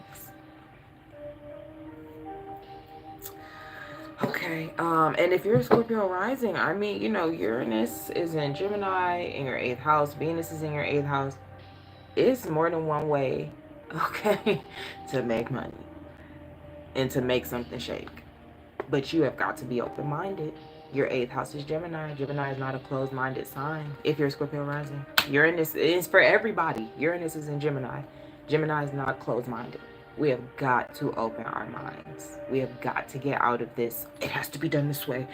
Okay, and if you're a Scorpio rising, I mean, you know, Uranus is in Gemini in your 8th house. Venus is in your 8th house. It's more than one way, okay, to make money and to make something shake. But you have got to be open-minded. Your 8th house is Gemini. Gemini is not a closed-minded sign. If you're a Scorpio rising, Uranus is for everybody. Uranus is in Gemini. Gemini is not closed-minded. We have got to open our minds. We have got to get out of this. It has to be done this way,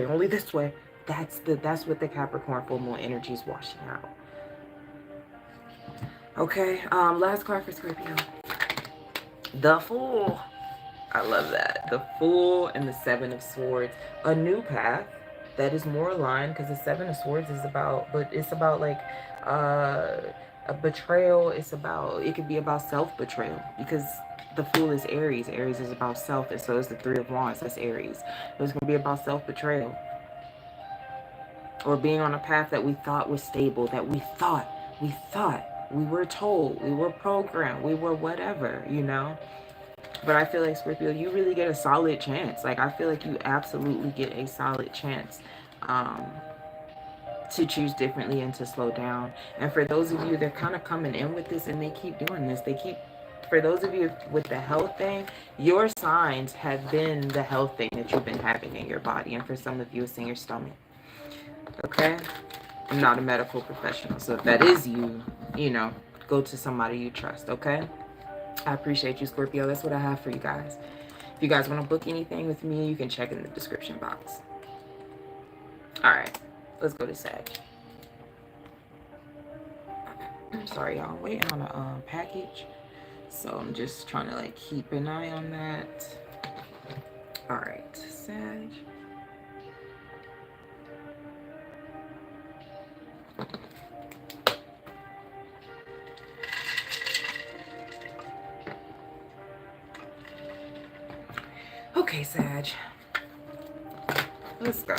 only this way. That's what the Capricorn full moon energy is washing out. Okay, last card for Scorpio. The Fool. I love that. The Fool and the Seven of Swords. A new path that is more aligned, because the Seven of Swords is about, but it's about like a betrayal. It's about, it could be about self-betrayal, because the Fool is Aries. Aries is about self, and so is the Three of Wands. That's Aries. So it's going to be about self-betrayal, or being on a path that we thought was stable, that we thought, we were told, we were programmed, we were whatever, you know. But I feel like, Scorpio, you really get a solid chance. Like, I feel like you absolutely get a solid chance to choose differently and to slow down. And for those of you, they're kind of coming in with this and they keep doing this. They keep, for those of you with the health thing, your signs have been the health thing that you've been having in your body. And for some of you, it's in your stomach. Okay? I'm not a medical professional. So if that is you, you know, go to somebody you trust, okay? I appreciate you, Scorpio. That's what I have for you guys. If you guys want to book anything with me, you can check in the description box. All right, let's go to Sag. I'm sorry, y'all. I'm waiting on a package, so I'm just trying to like keep an eye on that. All right, Sag. Okay, Sag. Let's go.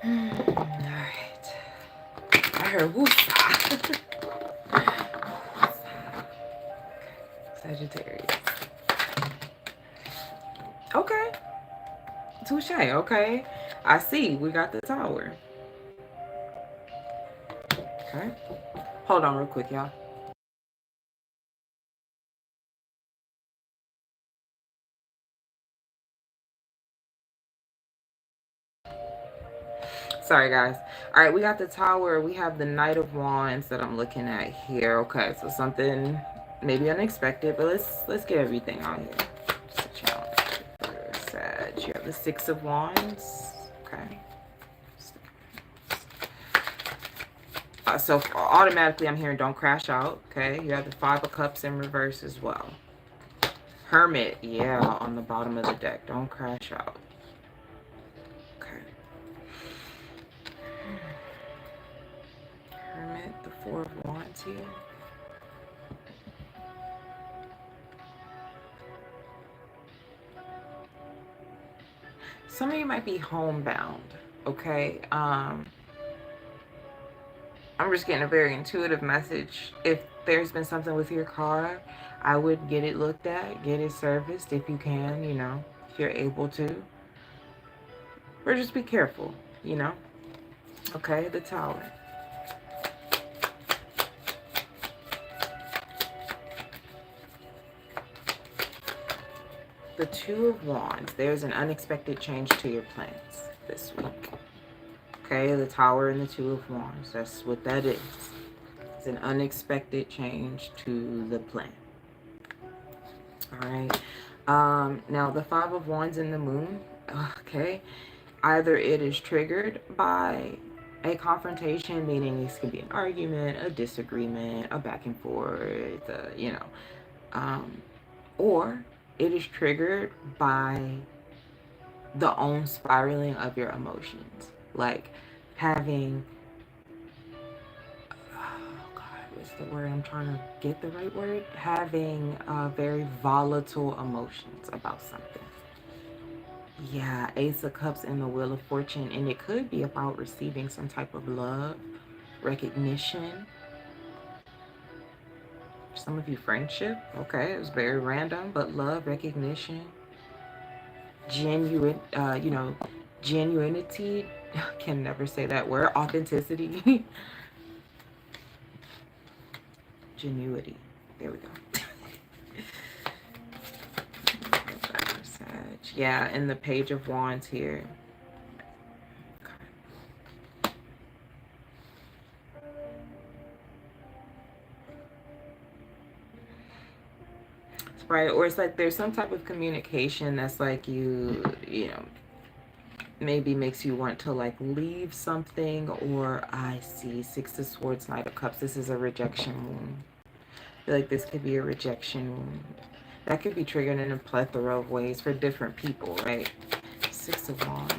Alright. I heard woosah. Sagittarius. Okay. Touche, okay. I see. We got the Tower. Okay. Hold on real quick, y'all. Sorry, guys. All right, we got the Tower. We have the Knight of Wands that I'm looking at here. Okay, so something maybe unexpected, but let's get everything on here. Just a challenge for Sag. You have the Six of Wands. Okay. So automatically I'm hearing don't crash out. Okay, you have the 5 of Cups in reverse as well. Hermit, yeah, on the bottom of the deck. Don't crash out. Okay. Hermit, the 4 of Wands here. Some of you might be homebound, okay? I'm just getting a very intuitive message. If there's been something with your car, I would get it looked at, get it serviced if you can, you know, if you're able to. Or just be careful, you know? Okay, the Tower. The 2 of Wands. There's an unexpected change to your plans this week. Okay, the Tower and the 2 of Wands. That's what that is. It's an unexpected change to the plan. All right. Now, the 5 of Wands and the Moon. Okay. Either it is triggered by a confrontation, meaning this could be an argument, a disagreement, a back and forth, you know. Or it is triggered by the own spiraling of your emotions. Like having, oh God, what's the word? I'm trying to get the right word. Having very volatile emotions about something. Yeah, Ace of Cups and the Wheel of Fortune. And it could be about receiving some type of love, recognition. Some of you friendship. Okay, it was very random, but love, recognition, genuine, you know, genuinity. Can never say that word. Authenticity. Genuity. There we go. Yeah, and the Page of Wands here. Right, or it's like there's some type of communication that's like you know, maybe makes you want to like leave something. Or I see 6 of Swords, Knight of Cups. This is a rejection wound. I feel like this could be a rejection wound. That could be triggered in a plethora of ways for different people, right? 6 of Wands.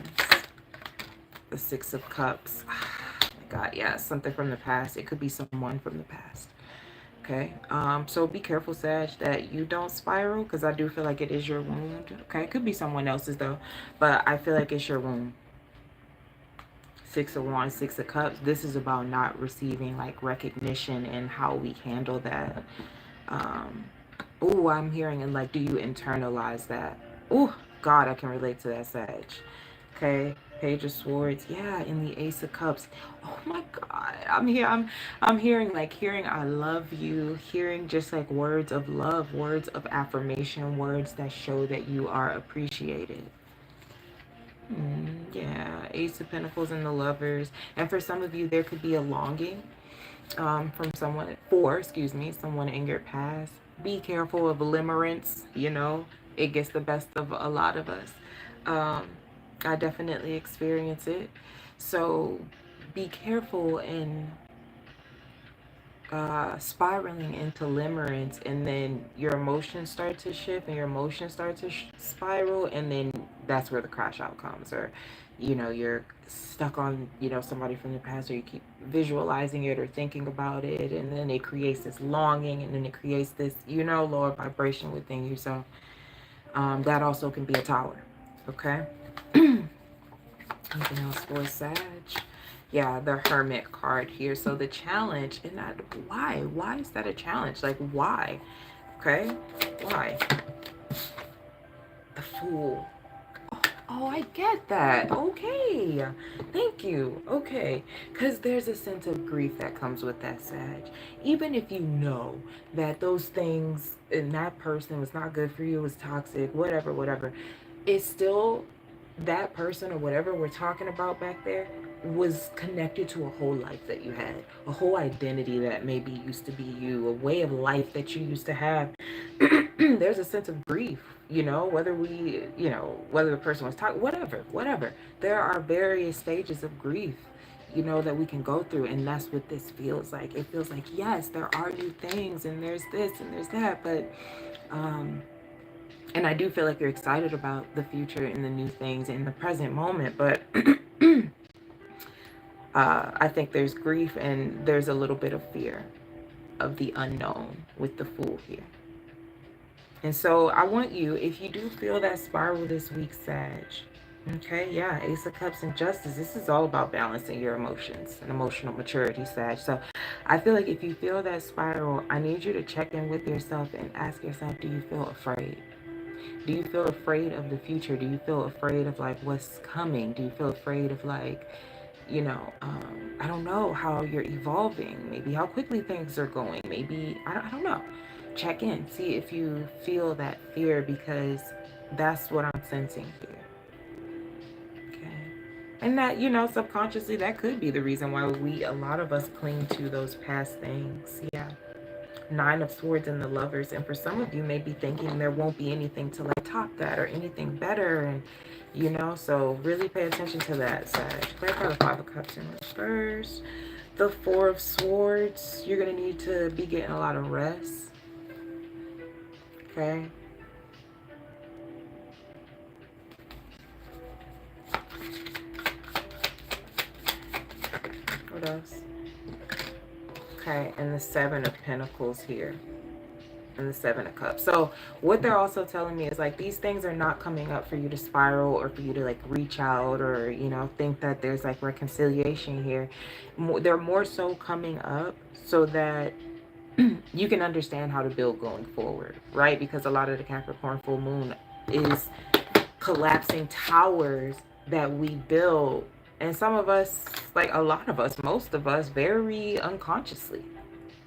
The 6 of Cups. Oh my God, yeah, something from the past. It could be someone from the past. Okay, so be careful, Sag, that you don't spiral, because I do feel like it is your wound. Okay, it could be someone else's though, but I feel like it's your wound. 6 of Wands, 6 of Cups. This is about not receiving like recognition and how we handle that. Oh, I'm hearing, and like, do you internalize that? Oh God, I can relate to that, Sag. Okay, Page of Swords. Yeah, in the Ace of Cups. Oh my God, I'm hearing I love you, hearing just like words of love, words of affirmation, words that show that you are appreciated. Yeah, Ace of Pentacles and the Lovers. And for some of you, there could be a longing from someone, someone in your past. Be careful of limerence, you know, it gets the best of a lot of us. I definitely experience it. So be careful in spiraling into limerence, and then your emotions start to shift and your emotions start to spiral, and then that's where the crash out comes. Or, you know, you're stuck on, you know, somebody from the past, or you keep visualizing it or thinking about it, and then it creates this longing, and then it creates this, you know, lower vibration within you. So that also can be a Tower. Okay. Something else for Sag. Yeah, the Hermit card here. So the challenge, and that, why is that a challenge? Like, why? Okay, why? The Fool. Oh, I get that. Okay, thank you. Okay, because there's a sense of grief that comes with that, Sag. Even if you know that those things and that person was not good for you, was toxic, whatever, it's still that person or whatever we're talking about back there was connected to a whole life that you had, a whole identity that maybe used to be you, a way of life that you used to have. There's a sense of grief, you know, whether the person was talking, whatever. There are various stages of grief, you know, that we can go through. And that's what this feels like. It feels like, yes, there are new things and there's this and there's that, but and I do feel like you're excited about the future and the new things in the present moment, but I think there's grief and there's a little bit of fear of the unknown with the Fool here. And so I want you, if you do feel that spiral this week, Sag, okay, yeah, Ace of Cups and Justice, this is all about balancing your emotions and emotional maturity, Sag. So I feel like if you feel that spiral, I need you to check in with yourself and ask yourself, do you feel afraid? Do you feel afraid of the future? Do you feel afraid of like what's coming? Do you feel afraid of like, you know, I don't know, how you're evolving, maybe how quickly things are going, maybe, I don't know. Check in, see if you feel that fear, because that's what I'm sensing here. Okay. And that, you know, subconsciously, that could be the reason why a lot of us cling to those past things. Yeah. 9 of Swords and the Lovers. And for some of you may be thinking there won't be anything to like top that or anything better. And, you know, so really pay attention to that, Sag. Clarify the 5 of Cups in reverse. The 4 of Swords. You're going to need to be getting a lot of rest. Okay. What else? Okay, and the 7 of Pentacles here. And the 7 of Cups. So what they're also telling me is like these things are not coming up for you to spiral or for you to like reach out or, you know, think that there's like reconciliation here. They're more so coming up so that you can understand how to build going forward, right? Because a lot of the Capricorn full moon is collapsing towers that we build. And some of us, like a lot of us, most of us, very unconsciously,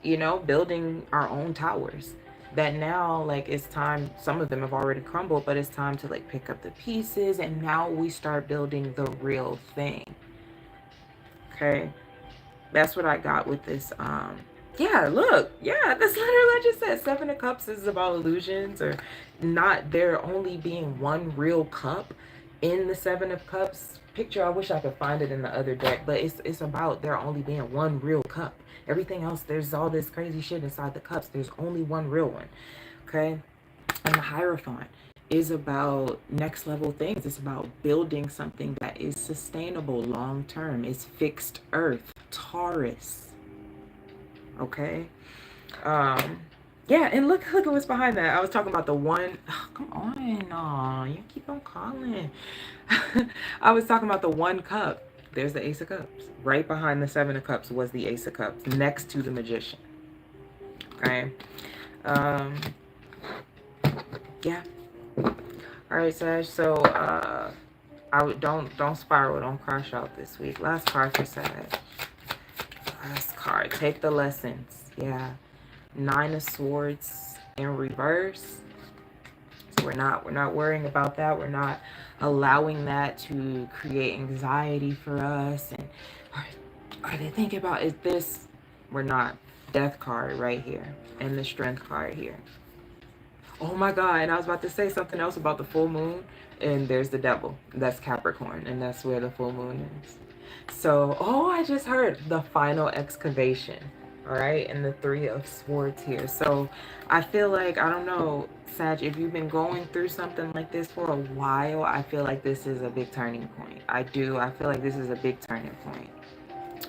you know, building our own towers that now like it's time, some of them have already crumbled, but it's time to like pick up the pieces and now we start building the real thing. Okay, that's what I got with this. Yeah, look, yeah, that's literally what I just said. 7 of Cups is about illusions or not there only being one real cup in the 7 of Cups picture. I wish I could find it in the other deck, but it's about there only being one real cup. Everything else, there's all this crazy shit inside the cups. There's only one real one, okay? And the Hierophant is about next level things. It's about building something that is sustainable long term. It's fixed earth, Taurus, okay? Yeah, and look at what's behind that. I was talking about the one, oh, come on, you keep on calling. I was talking about the 1 cup. There's the Ace of Cups. Right behind the 7 of Cups was the Ace of Cups, next to the Magician. Okay. Yeah. All right, Sag. So I would don't spiral, don't crash out this week. Last card for Sag. Last card. Take the lessons. Yeah. 9 of Swords in reverse. So we're not worrying about that. We're not allowing that to create anxiety for us. And are they thinking about, is this, we're not. Death card right here and the Strength card here. Oh my God, and I was about to say something else about the full moon, and there's the Devil. That's Capricorn, and that's where the full moon is. So, oh, I just heard the final excavation. All right, and the 3 of Swords here. So I feel like, I don't know, Sag, if you've been going through something like this for a while, I feel like this is a big turning point. I feel like this is a big turning point.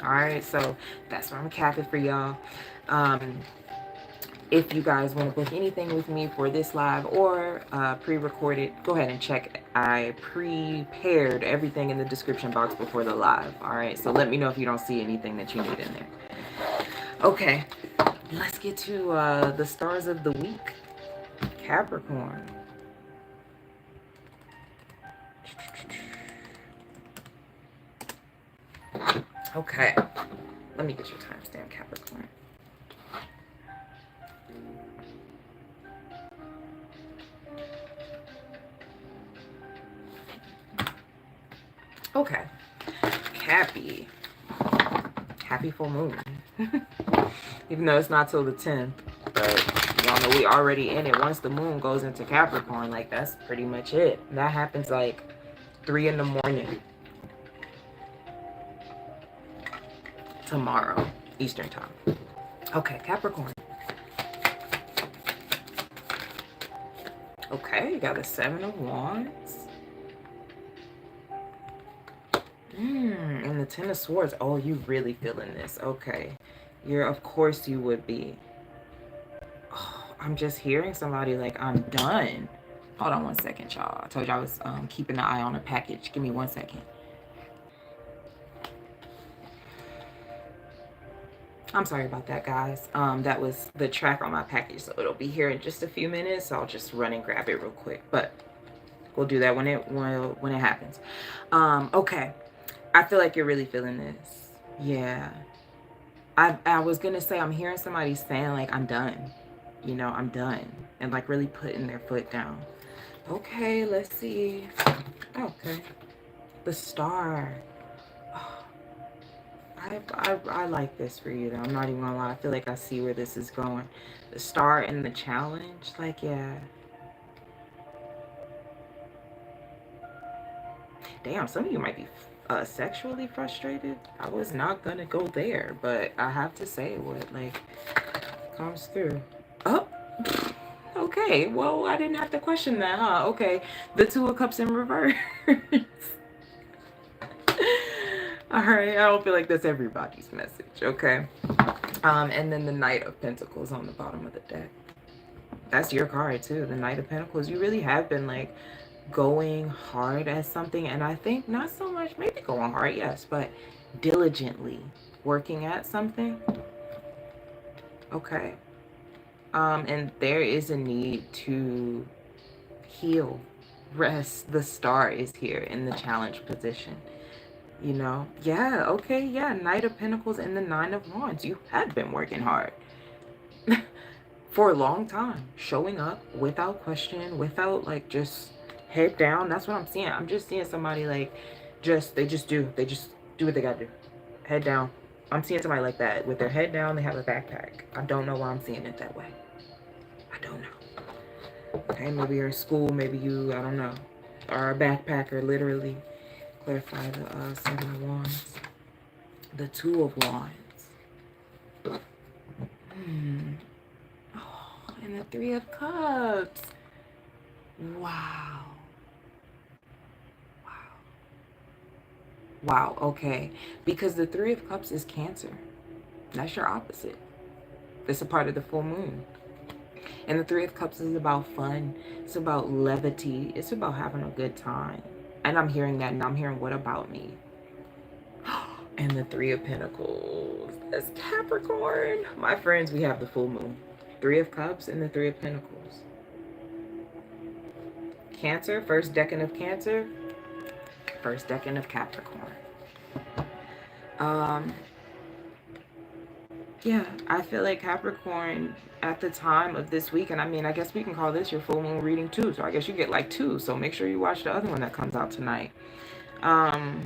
All right, so that's where I'm capping for y'all. If you guys want to book anything with me for this live or pre-recorded, go ahead and check. I prepared everything in the description box before the live. All right, so let me know if you don't see anything that you need in there. Okay, let's get to the stars of the week. Capricorn. Okay, let me get your timestamp, Capricorn. Okay, happy full moon. Even though it's not till the 10th, but y'all know we already in it. Once the moon goes into Capricorn, like that's pretty much it. That happens like 3 in the morning. tomorrow, Eastern time. Okay, Capricorn. Okay, you got a 7 of Wands. And the 10 of Swords. Oh, you really feeling this. Okay. Of course you would be. Oh, I'm just hearing somebody like, I'm done. Hold on 1 second, y'all. I told you I was keeping an eye on a package. Give me 1 second. I'm sorry about that, guys. That was the track on my package, so it'll be here in just a few minutes. So I'll just run and grab it real quick, but we'll do that when it happens. Okay. I feel like you're really feeling this. Yeah. I was gonna say, I'm hearing somebody saying like, I'm done. You know, I'm done, and like really putting their foot down. Okay, let's see. Okay, the Star. I like this for you though. I'm not even gonna lie. I feel like I see where this is going. The Star and the Challenge. Like, yeah. Damn, some of you might be sexually frustrated. I was not gonna go there, but I have to say what like comes through. Oh, okay. Well, I didn't have to question that, huh? Okay, the 2 of Cups in reverse. All right, I don't feel like that's everybody's message, okay? And then the Knight of Pentacles on the bottom of the deck. That's your card too, the Knight of Pentacles. You really have been like going hard at something, and I think not so much, maybe going hard, yes, but diligently working at something. Okay. And there is a need to heal, rest. The Star is here in the challenge position. You know, yeah, okay, yeah, Knight of Pentacles and the 9 of Wands. You have been working hard for a long time, showing up without question, without like just head down. That's what I'm seeing. I'm just seeing somebody like they just do what they gotta do. Head down. I'm seeing somebody like that with their head down. They have a backpack. I don't know why I'm seeing it that way. I don't know. Okay, maybe you're in school, maybe you, I don't know, are a backpacker, literally. Clarify the 7 of Wands. The 2 of Wands. Oh, and the 3 of Cups. Wow. Wow. Wow, okay. Because the 3 of Cups is Cancer. That's your opposite. It's a part of the full moon. And the 3 of Cups is about fun. It's about levity. It's about having a good time. And I'm hearing that, and I'm hearing, what about me? And the 3 of Pentacles. That's Capricorn. My friends, we have the full moon. 3 of Cups and the 3 of Pentacles. Cancer, first decan of Cancer. First decan of Capricorn. Yeah, I feel like Capricorn at the time of this week, and I mean, I guess we can call this your full moon reading too. So I guess you get like 2. So make sure you watch the other one that comes out tonight. I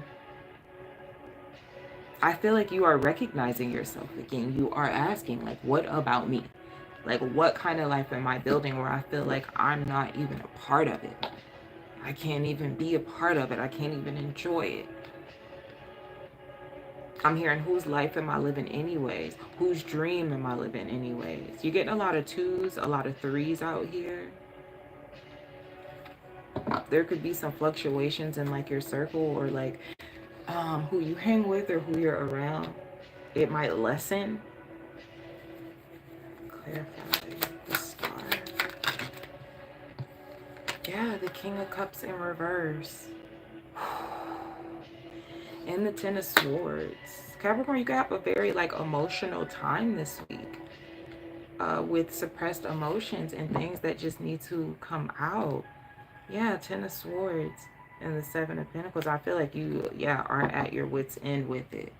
feel like you are recognizing yourself again. You are asking, like, what about me? Like, what kind of life am I building where I feel like I'm not even a part of it? I can't even be a part of it. I can't even enjoy it. I'm hearing, whose life am I living anyways? Whose dream am I living anyways? You're getting a lot of 2s, a lot of 3s out here. There could be some fluctuations in like your circle, or like who you hang with or who you're around. It might lessen. Clarify the Star. Yeah, the King of Cups in reverse. And the 10 of Swords. Capricorn, you could have a very like emotional time this week. With suppressed emotions and things that just need to come out. Yeah, 10 of Swords and the 7 of Pentacles. I feel like you, yeah, are at your wit's end with it.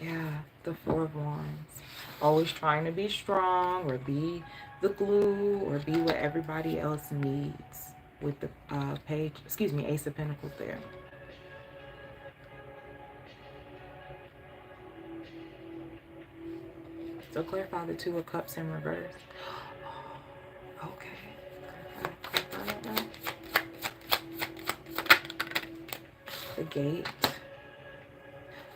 Yeah, the 4 of Wands. Always trying to be strong, or be the glue, or be what everybody else needs. With the Ace of Pentacles there. So clarify the Two of Cups in reverse. Okay. Clarify. The Gate.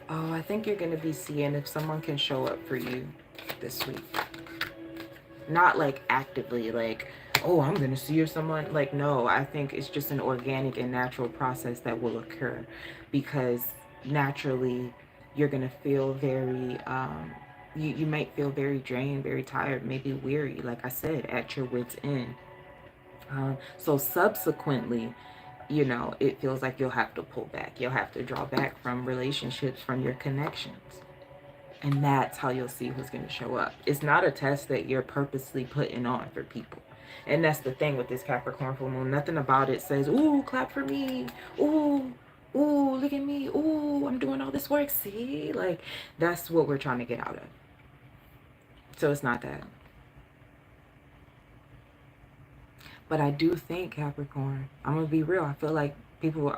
Oh, I think you're going to be seeing if someone can show up for you this week. Not like actively, like, oh, I'm going to see if someone, like, no, I think it's just an organic and natural process that will occur, because naturally you're going to feel very, you might feel very drained, very tired, maybe weary, like I said, at your wit's end. So subsequently, you know, it feels like you'll have to pull back. You'll have to draw back from relationships, from your connections. And that's how you'll see who's going to show up. It's not a test that you're purposely putting on for people. And that's the thing with this Capricorn full moon. Nothing about it says, ooh, clap for me. Ooh, ooh, look at me. Ooh, I'm doing all this work. See? Like, that's what we're trying to get out of. So it's not that. But I do think, Capricorn, I'm going to be real. I feel like people,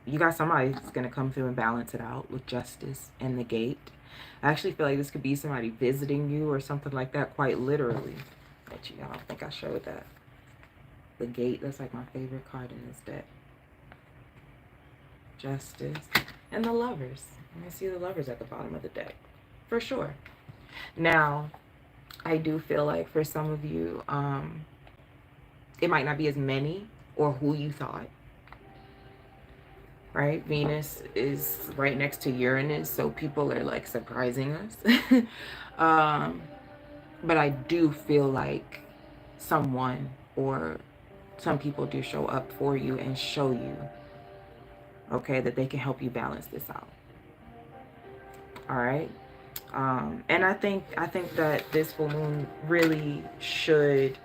you got somebody that's going to come through and balance it out with justice and the Gate. I actually feel like this could be somebody visiting you or something like that, quite literally. But I don't think I showed that. The Gate, that's like my favorite card in this deck. Justice. And the Lovers. I see the Lovers at the bottom of the deck. For sure. Now, I do feel like for some of you, it might not be as many or who you thought. Right? Venus is right next to Uranus, so people are like surprising us. But I do feel like someone or some people do show up for you and show you, okay, that they can help you balance this out. All right. And I think that this full moon really should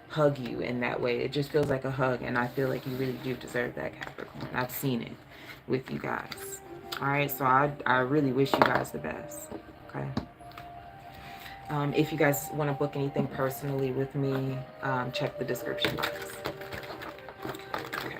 hug you in that way. It just feels like a hug, and I feel like you really do deserve that, Capricorn. I've seen it with you guys. All right, so I really wish you guys the best. Okay. If you guys want to book anything personally with me, check the description box. Okay.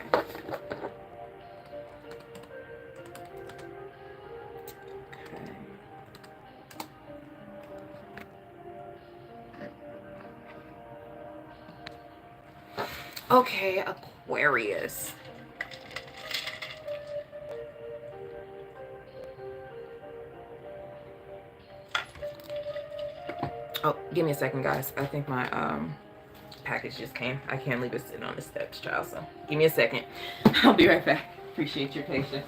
Okay, Aquarius. Oh, give me a second, guys. I think my package just came. I can't leave it sitting on the steps, child. So give me a second. I'll be right back. Appreciate your patience.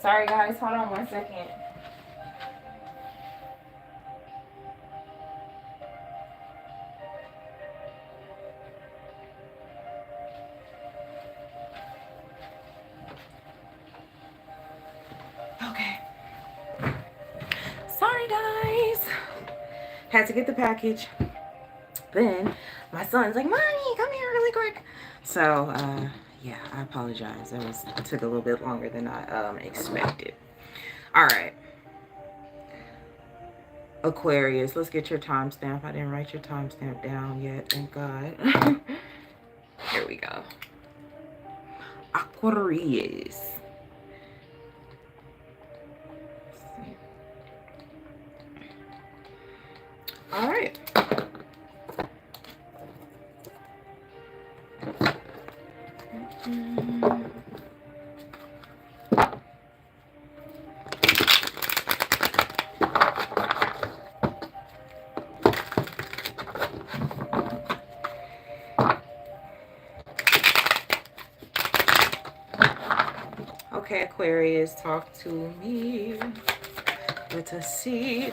Sorry guys, hold on 1 second. Okay. Sorry guys. Had to get the package. Then my son's like, Mommy, come here really quick. So yeah, I apologize. It took a little bit longer than I expected. All right. Aquarius, let's get your timestamp. I didn't write your timestamp down yet, thank God. Here we go. Aquarius. All right. Okay, Aquarius, talk to me. Let us see.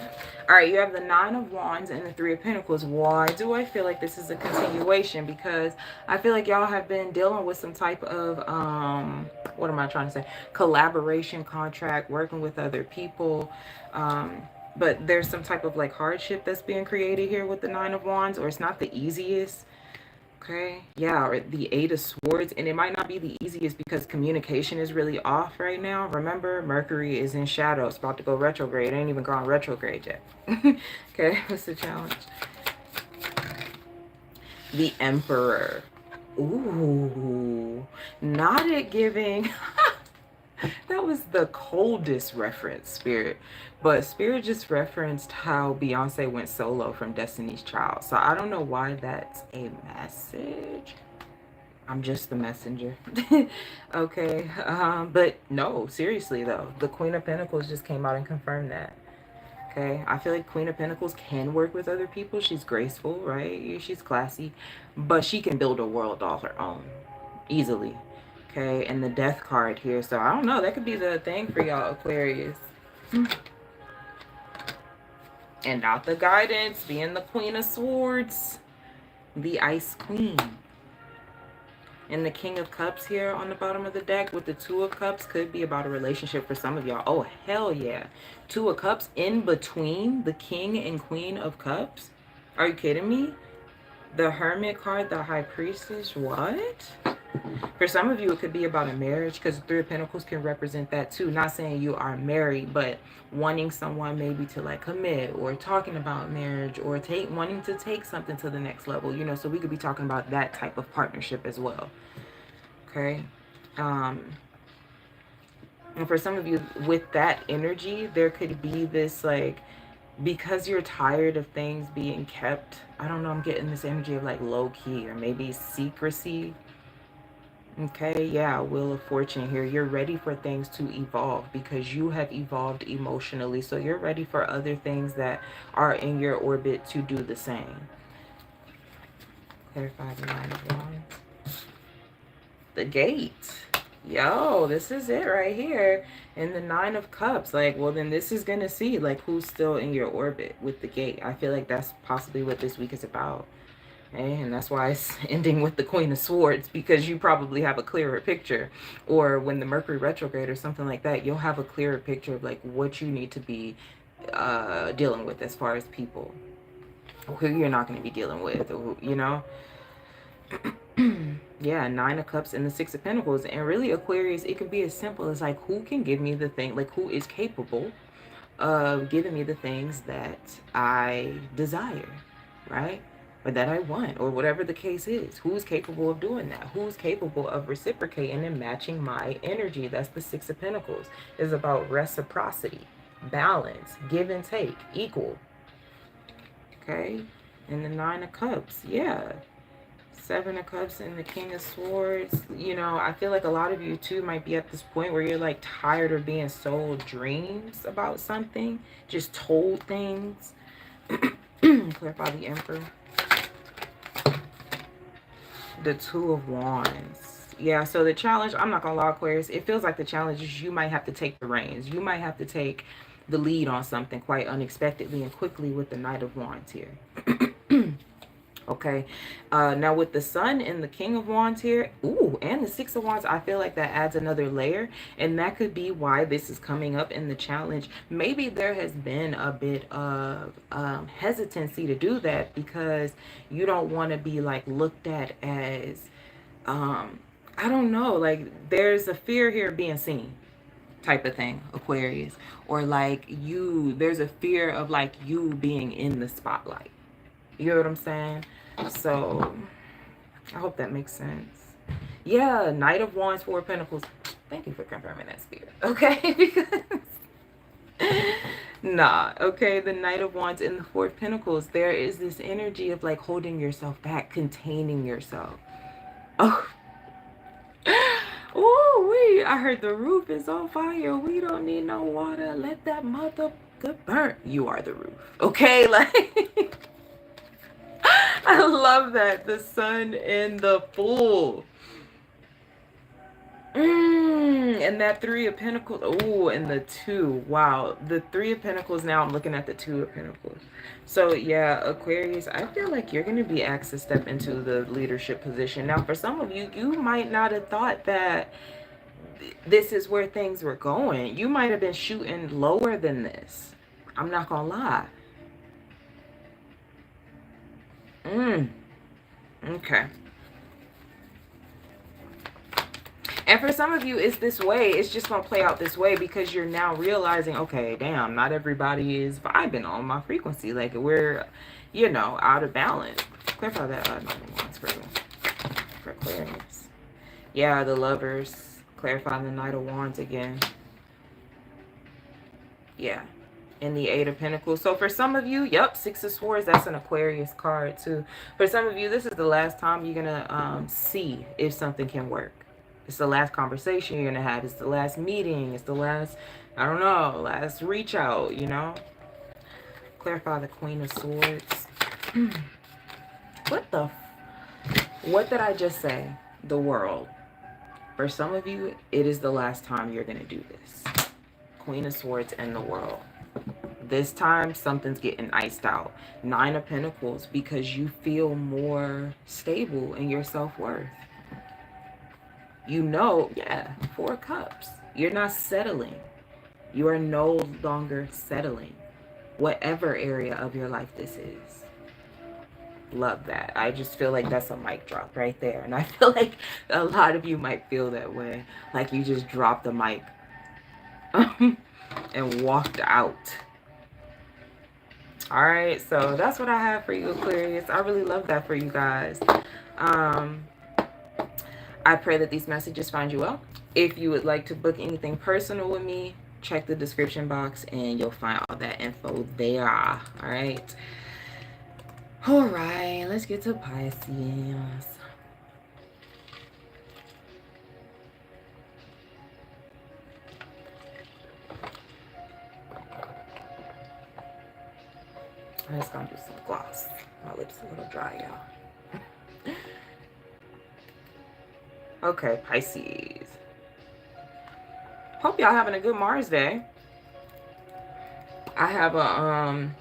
All right, you have the 9 of Wands and the 3 of Pentacles. Why do I feel like this is a continuation? Because I feel like y'all have been dealing with some type of, what am I trying to say? Collaboration, contract, working with other people. But there's some type of like hardship that's being created here with the 9 of Wands, or it's not the easiest. Okay, yeah, or the 8 of Swords, and it might not be the easiest because communication is really off right now. Remember, Mercury is in shadow. It's about to go retrograde. It ain't even gone retrograde yet. Okay, what's the challenge? The Emperor. Ooh, not it giving. That was the coldest reference, Spirit. But Spirit just referenced how Beyonce went solo from Destiny's Child. So I don't know why that's a message. I'm just the messenger. Okay. But no, seriously though. The Queen of Pentacles just came out and confirmed that. Okay. I feel like Queen of Pentacles can work with other people. She's graceful, right? She's classy. But she can build a world all her own. Easily. Okay, and the Death card here. So I don't know. That could be the thing for y'all, Aquarius. And not the Guidance, being the Queen of Swords. The Ice Queen. And the King of Cups here on the bottom of the deck with the 2 of Cups could be about a relationship for some of y'all. Oh, hell yeah. 2 of Cups in between the King and Queen of Cups. Are you kidding me? The Hermit card, the High Priestess. What? For some of you, it could be about a marriage because 3 of Pentacles can represent that too. Not saying you are married, but wanting someone maybe to like commit or talking about marriage or wanting to take something to the next level, you know, so we could be talking about that type of partnership as well. Okay. And for some of you with that energy, there could be this like, because you're tired of things being kept, I don't know, I'm getting this energy of like low key or maybe secrecy. Okay, yeah, Wheel of Fortune here. You're ready for things to evolve because you have evolved emotionally. So you're ready for other things that are in your orbit to do the same. Clarify the 9 of Wands. The Gate. Yo, this is it right here. And the 9 of Cups. Like, well, then this is going to see, like, who's still in your orbit with the Gate. I feel like that's possibly what this week is about. And that's why it's ending with the Queen of Swords, because you probably have a clearer picture. Or when the Mercury retrograde or something like that, you'll have a clearer picture of like what you need to be dealing with as far as people. Who you're not going to be dealing with, or, you know. Yeah, 9 of Cups and the 6 of Pentacles. And really, Aquarius, it can be as simple as like, who can give me the thing, like who is capable of giving me the things that I desire, right? Or that I want, or whatever the case is. Who's capable of doing that? Who's capable of reciprocating and matching my energy? That's the 6 of Pentacles. It's about reciprocity, balance, give and take, equal. Okay? And the 9 of Cups, yeah. 7 of Cups and the King of Swords. You know, I feel like a lot of you too might be at this point where you're like tired of being sold dreams about something, just told things. Clarify the Emperor. The 2 of Wands. Yeah, so the challenge, I'm not gonna lie, Aquarius, it feels like the challenge is you might have to take the reins. You might have to take the lead on something quite unexpectedly and quickly with the Knight of Wands here. Okay, now with the Sun and the King of Wands here, ooh, and the Six of Wands, I feel like that adds another layer, and that could be why this is coming up in the challenge. Maybe there has been a bit of hesitancy to do that because you don't want to be like looked at as, I don't know, like there's a fear here of being seen type of thing, Aquarius, or like there's a fear of like you being in the spotlight. You know what I'm saying? So I hope that makes sense. Yeah, Knight of Wands, Four of Pentacles. Thank you for confirming that, Spirit. Okay, because nah, okay, the Knight of Wands and the Four of Pentacles, there is this energy of like holding yourself back, containing yourself. Oh, oh, I heard the roof is on fire. We don't need no water. Let that mother get burnt. You are the roof. Okay, like I love that. The Sun and the Fool. And that Three of Pentacles. Oh, and the Two. Wow. The Three of Pentacles. Now I'm looking at the Two of Pentacles. So yeah, Aquarius, I feel like you're going to be asked to step into the leadership position. Now, for some of you, you might not have thought that this is where things were going. You might have been shooting lower than this. I'm not going to lie. Okay. And for some of you, it's this way. It's just going to play out this way because you're now realizing, okay, damn, not everybody is vibing on my frequency. Like, we're, you know, out of balance. Clarify that for Aquarius. Yeah, the Lovers. Clarify the Knight of Wands again. Yeah. And the Eight of Pentacles. So for some of you, yep, Six of Swords, that's an Aquarius card too. For some of you, this is the last time you're going to see if something can work. It's the last conversation you're going to have. It's the last meeting. It's the last, I don't know, last reach out, you know. Clarify the Queen of Swords. What did I just say? The World. For some of you, it is the last time you're going to do this. Queen of Swords and the World. This time, something's getting iced out. Nine of Pentacles, because you feel more stable in your self-worth. You know, yeah, Four of Cups. You're not settling. You are no longer settling. Whatever area of your life this is. Love that. I just feel like that's a mic drop right there. And I feel like a lot of you might feel that way. Like you just dropped the mic and walked out. All right, so that's what I have for you, Aquarius. I really love that for you guys. I pray that these messages find you well. If you would like to book anything personal with me, check the description box and you'll find all that info there. All right. All right, let's get to Pisces. I'm just gonna do some gloss. My lips are a little dry, y'all. Okay, Pisces. Hope y'all having a good Mars day. I have a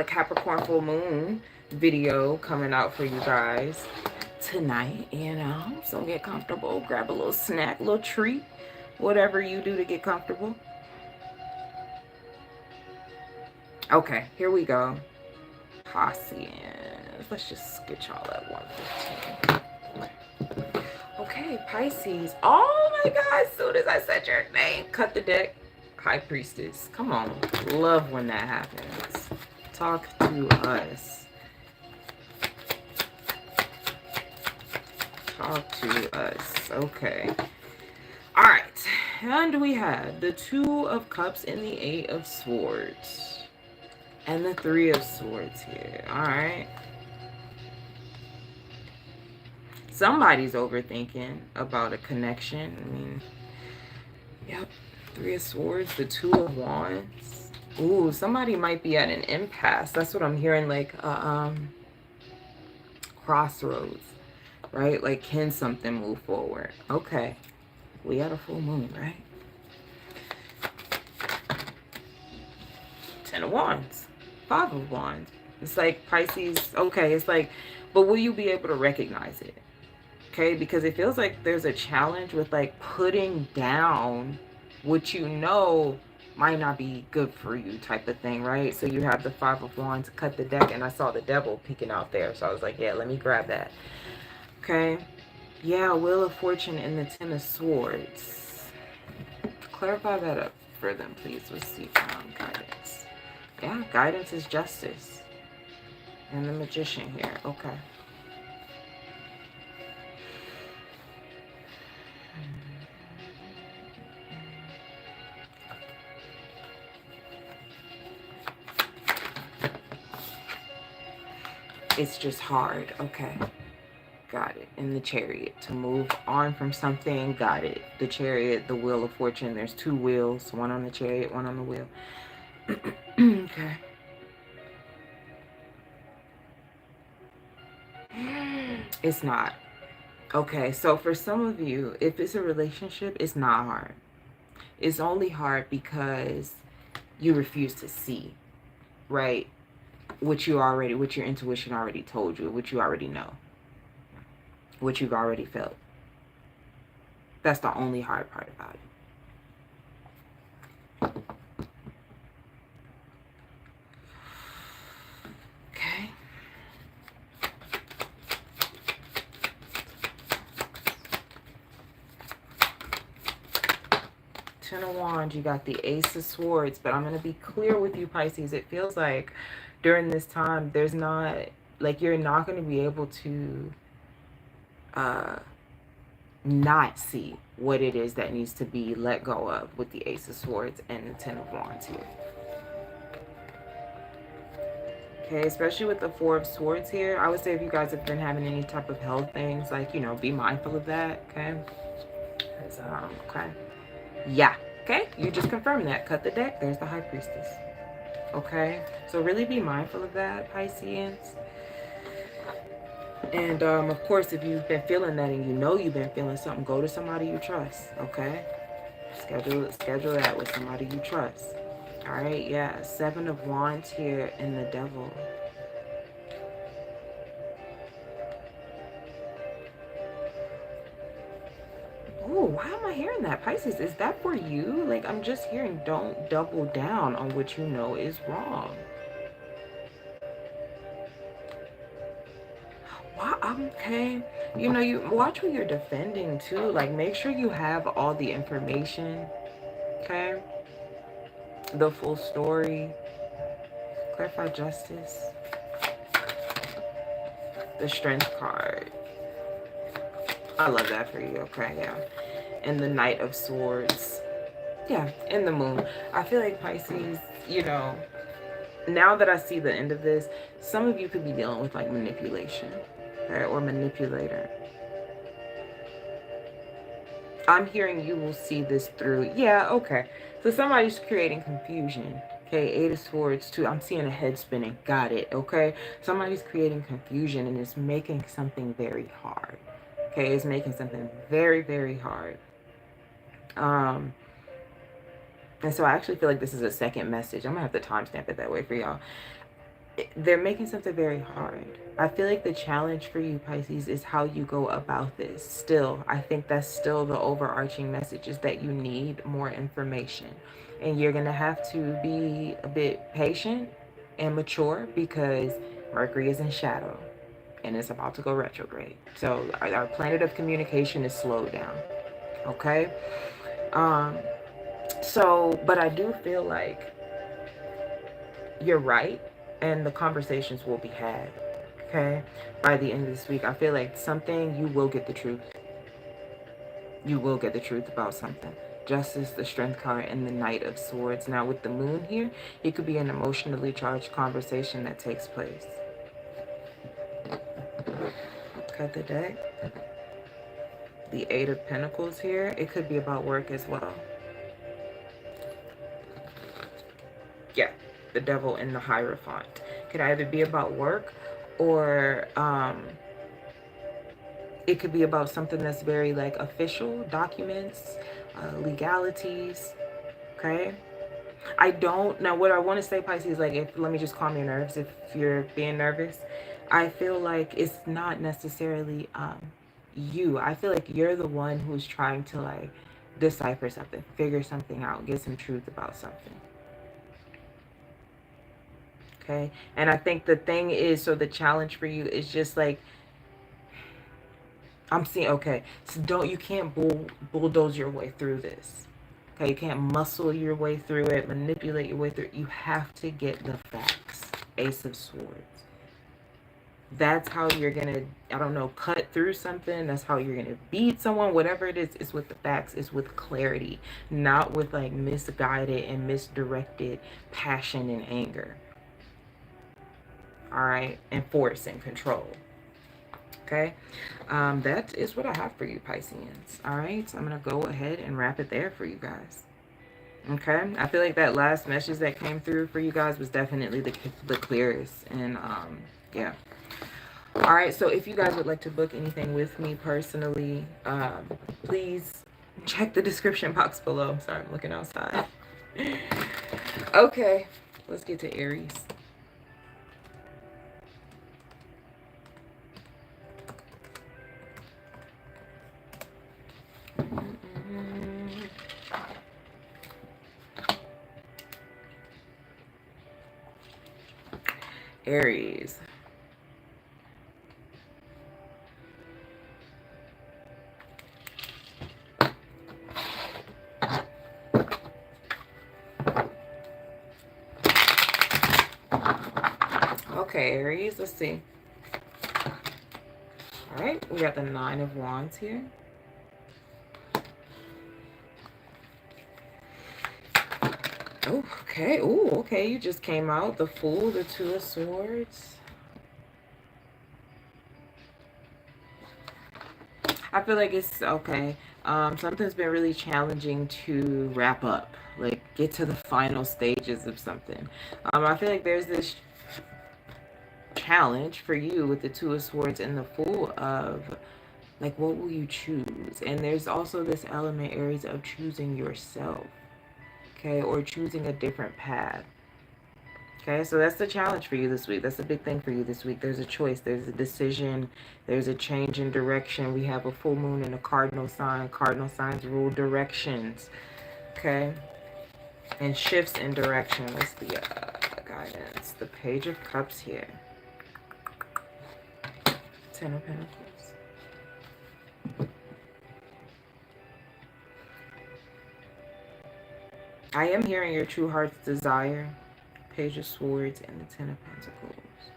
Capricorn full moon video coming out for you guys tonight, so get comfortable, grab a little snack, a little treat, whatever you do to get comfortable. Okay, here we go. Pisces. Let's just get y'all at 115. Okay, Pisces. Oh my God, as soon as I said your name, cut the deck. High Priestess. Come on. Love when that happens. Talk to us. Talk to us. Okay. All right. And we have the Two of Cups and the Eight of Swords. And the Three of Swords here. All right. Somebody's overthinking about a connection. I mean, yep. Three of Swords, the Two of Wands. Ooh, somebody might be at an impasse. That's what I'm hearing, like crossroads. right? Like, can something move forward? Okay. We had a full moon, right? 10 of Wands. 5 of Wands. It's like Pisces, okay, it's like, but will you be able to recognize it? Okay, because it feels like there's a challenge with like putting down what you know might not be good for you type of thing, right? So you have the 5 of Wands, cut the deck, and I saw the devil peeking out there. So I was like, yeah, let me grab that. Okay. Yeah, Wheel of Fortune and the 10 of Swords. Clarify that up for them, please. Let's see. Guidance. Yeah, guidance is justice. And the Magician here. Okay. It's just hard. Okay. Got it. And the Chariot. To move on from something. Got it. The Chariot, the Wheel of Fortune. There's 2 wheels. One on the Chariot, one on the wheel. Okay. It's not. Okay, so for some of you, if it's a relationship, it's not hard. It's only hard because you refuse to see, right? What your intuition already told you, what you already know, what you've already felt. That's the only hard part about it. Okay. Ten of Wands, you got the Ace of Swords, but I'm going to be clear with you, Pisces. It feels like during this time, there's not, like, you're not going to be able to not see what it is that needs to be let go of with the Ace of Swords and the Ten of Wands here. Okay, especially with the 4 of Swords here, I would say if you guys have been having any type of health things, like, you know, be mindful of that, okay? Okay. Yeah, okay, you just confirmed that. Cut the deck, there's the High Priestess. Okay, so really be mindful of that, Pisceans. And of course, if you've been feeling that and you know you've been feeling something, go to somebody you trust, okay? Schedule that with somebody you trust. All right, yeah, 7 of Wands here and the Devil. Oh, why am I hearing that? Pisces, is that for you? Like, I'm just hearing don't double down on what you know is wrong. Wow, okay. You know, you watch what you're defending too. Like, make sure you have all the information, okay? The full story. Clarify justice. The Strength card. I love that for you, okay? Yeah. And the Knight of Swords. Yeah, and the Moon. I feel like Pisces, you know, now that I see the end of this, some of you could be dealing with like manipulation, okay, or manipulator. I'm hearing you will see this through. Yeah, okay. So somebody's creating confusion. Okay, 8 of Swords too. I'm seeing a head spinning. Got it, okay? Somebody's creating confusion and it's making something very hard. Okay, it's making something very, very hard. And so I actually feel like this is a second message. I'm going to have to timestamp it that way for y'all. They're making something very hard. I feel like the challenge for you, Pisces, is how you go about this. Still, I think that's still the overarching message, is that you need more information. And you're going to have to be a bit patient and mature because Mercury is in shadow and it's about to go retrograde. So our planet of communication is slowed down. Okay? But I do feel like you're right, and the conversations will be had, okay? By the end of this week, I feel like you will get the truth. You will get the truth about something. Justice, the Strength card, and the Knight of Swords. Now, with the Moon here, it could be an emotionally charged conversation that takes place. Cut the deck. The 8 of Pentacles here. It could be about work as well. Yeah, the Devil and the Hierophant. Could either be about work or It could be about something that's very like official, documents, legalities, okay? I don't know what I want to say, Pisces, like, if, let me just calm your nerves if you're being nervous. I feel like it's not necessarily you. I feel like you're the one who's trying to like decipher something, figure something out, get some truth about something. Okay? And I think the thing is, so the challenge for you is just like, I'm seeing, okay, so you can't bulldoze your way through this. Okay, you can't muscle your way through it, manipulate your way through it. You have to get the facts. Ace of Swords. That's how you're going to, I don't know, cut through something. That's how you're going to beat someone. Whatever it is, it's with the facts. It's with clarity, not with like misguided and misdirected passion and anger. All right, and force and control. Okay, that is what I have for you, Pisceans. All right, so I'm going to go ahead and wrap it there for you guys. Okay, I feel like that last message that came through for you guys was definitely the clearest. And yeah. All right, so if you guys would like to book anything with me personally, please check the description box below. I'm sorry, I'm looking outside. Okay, let's get to Aries. Aries. Okay, Aries, let's see. All right, we got the Nine of Wands here. Oh, okay. Oh, okay. You just came out. The Fool, the Two of Swords. I feel like it's okay. Something's been really challenging to wrap up, like get to the final stages of something. I feel like there's this challenge for you with the Two of Swords and the Fool of like, what will you choose? And there's also this element, Aries, of choosing yourself, okay, or choosing a different path. Okay, so that's the challenge for you this week. That's a big thing for you this week. There's a choice. There's a decision. There's a change in direction. We have a full moon and a cardinal sign. Cardinal signs rule directions. Okay, and shifts in direction. What's the guidance? The Page of Cups here. Ten of Pentacles. I am hearing your true heart's desire. Page of Swords and the Ten of Pentacles.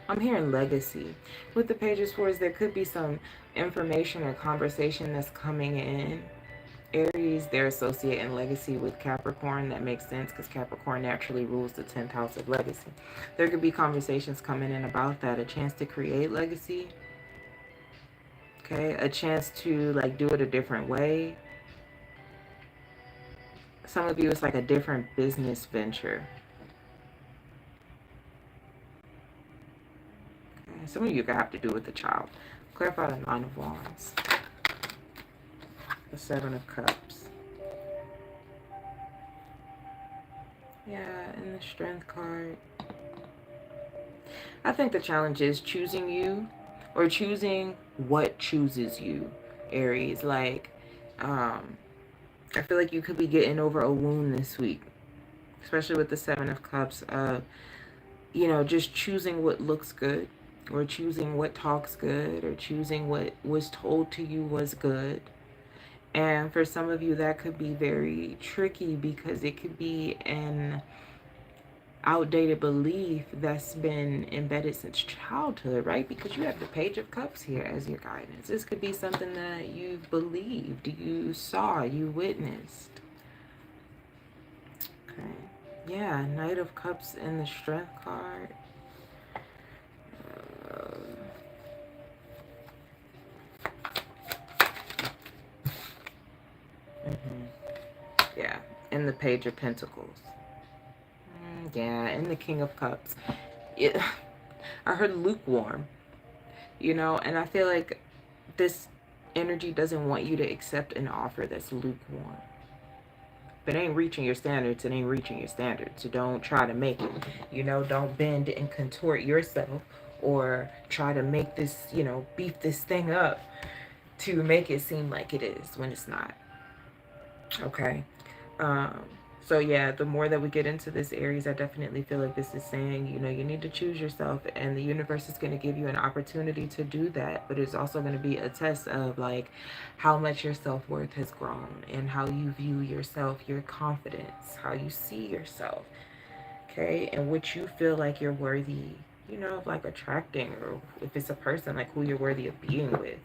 I'm hearing legacy. With the Page of Swords, there could be some information or conversation that's coming in. Aries, they're associating legacy with Capricorn. That makes sense because Capricorn naturally rules the 10th house of legacy. There could be conversations coming in about that. A chance to create legacy. Okay, a chance to like do it a different way. Some of you, it's like a different business venture. Okay. Some of you could have to do with the child. Clarify the Nine of Wands. The Seven of Cups. Yeah, and the Strength card. I think the challenge is choosing you, or choosing what chooses you, Aries. Like, I feel like you could be getting over a wound this week, especially with the Seven of Cups. You know, just choosing what looks good, or choosing what talks good, or choosing what was told to you was good. And for some of you, that could be very tricky because it could be an outdated belief that's been embedded since childhood, right? Because you have the Page of Cups here as your guidance. This could be something that you believed, you saw, you witnessed. Okay. Yeah, Knight of Cups and the Strength card. Yeah, and the Page of Pentacles. Yeah, and the King of Cups. I heard lukewarm. you know, and I feel like this energy doesn't want you to accept an offer that's lukewarm. If it ain't reaching your standards, it ain't reaching your standards. So don't try to make it, you know, don't bend and contort yourself or try to make this, you know, beef this thing up to make it seem like it is when it's not. Okay. Um, so yeah, the more that we get into this, Aries, I definitely feel like this is saying, you know, you need to choose yourself, and the universe is going to give you an opportunity to do that. But it's also going to be a test of like how much your self-worth has grown and how you view yourself, your confidence, how you see yourself. Okay. And what you feel like you're worthy, you know, of like attracting, or if it's a person, like who you're worthy of being with.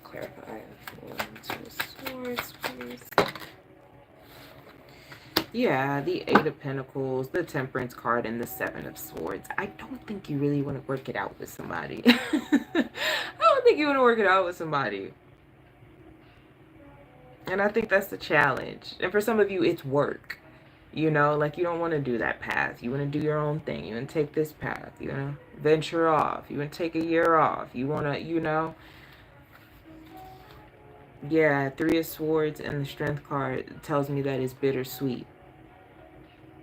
Clarify for Two of Swords, please. Yeah, the Eight of Pentacles, the Temperance card, and the Seven of Swords. I don't think you really want to work it out with somebody. I don't think you want to work it out with somebody. And I think that's the challenge. And for some of you, it's work. You know, like you don't want to do that path. You want to do your own thing. You want to take this path. You want to venture off. You want to take a year off. You want to, you know. Yeah, Three of Swords and the Strength card tells me that it's bittersweet.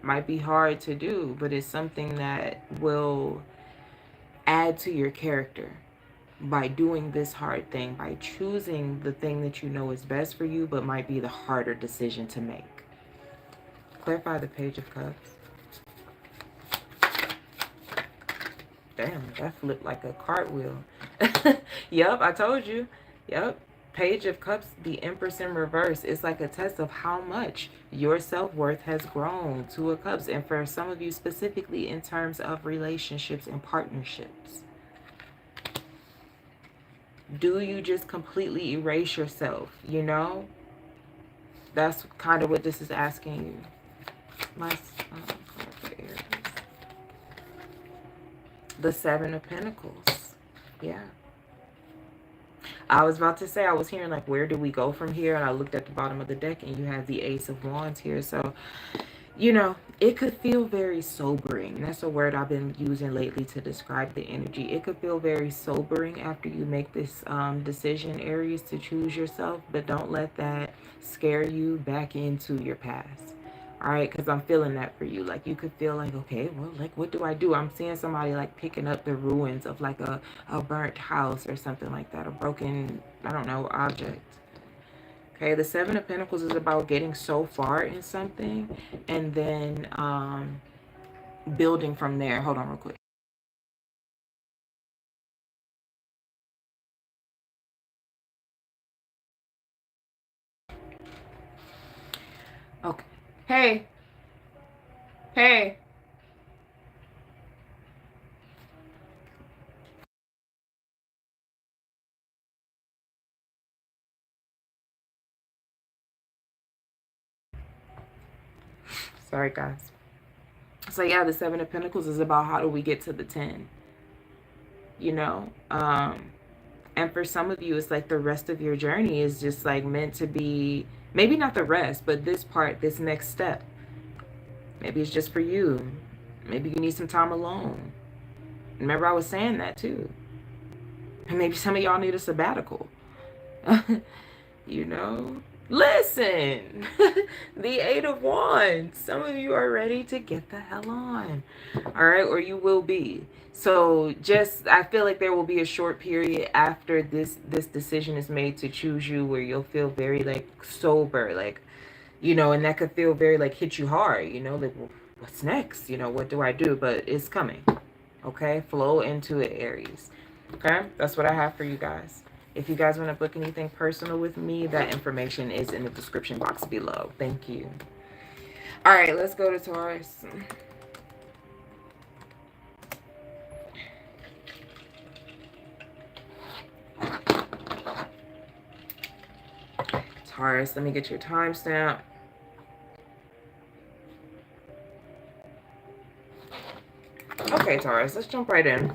Might be hard to do, but it's something that will add to your character by doing this hard thing, by choosing the thing that you know is best for you, but might be the harder decision to make. Clarify the Page of Cups. Damn, that flipped like a cartwheel. Yep, I told you. Yep. Page of Cups, the Empress in reverse. It's like a test of how much your self-worth has grown. Two of Cups. And for some of you specifically in terms of relationships and partnerships. Do you just completely erase yourself? You know? That's kind of what this is asking you. The Seven of Pentacles. Yeah. I was about to say, I was hearing like, where do we go from here? And I looked at the bottom of the deck and you have the Ace of Wands here. So, you know, it could feel very sobering. That's a word I've been using lately to describe the energy. It could feel very sobering after you make this decision, Aries, to choose yourself. But don't let that scare you back into your past. All right, because I'm feeling that for you. Like you could feel like, okay, well, like what do I do? I'm seeing somebody like picking up the ruins of like a burnt house or something like that, a broken, I don't know, object. Okay, the Seven of Pentacles is about getting so far in something and then building from there. Hold on real quick. Okay. Hey. Hey. Sorry, guys. So yeah, the Seven of Pentacles is about how do we get to the 10, you know? And for some of you, it's like the rest of your journey is just like meant to be, maybe not the rest, but this part, this next step. Maybe it's just for you. Maybe you need some time alone. Remember I was saying that too. And maybe some of y'all need a sabbatical. You know? Listen, the Eight of Wands. Some of you are ready to get the hell on. All right, or you will be. So just, I feel like there will be a short period after this decision is made to choose you where you'll feel very like sober, like, you know, and that could feel very like hit you hard, you know, like, well, what's next? You know, what do I do? But it's coming. Okay, flow into it, Aries. Okay, that's what I have for you guys. If you guys want to book anything personal with me, that information is in the description box below. Thank you. All right, let's go to Taurus. Taurus, let me get your timestamp. Okay, Taurus, let's jump right in.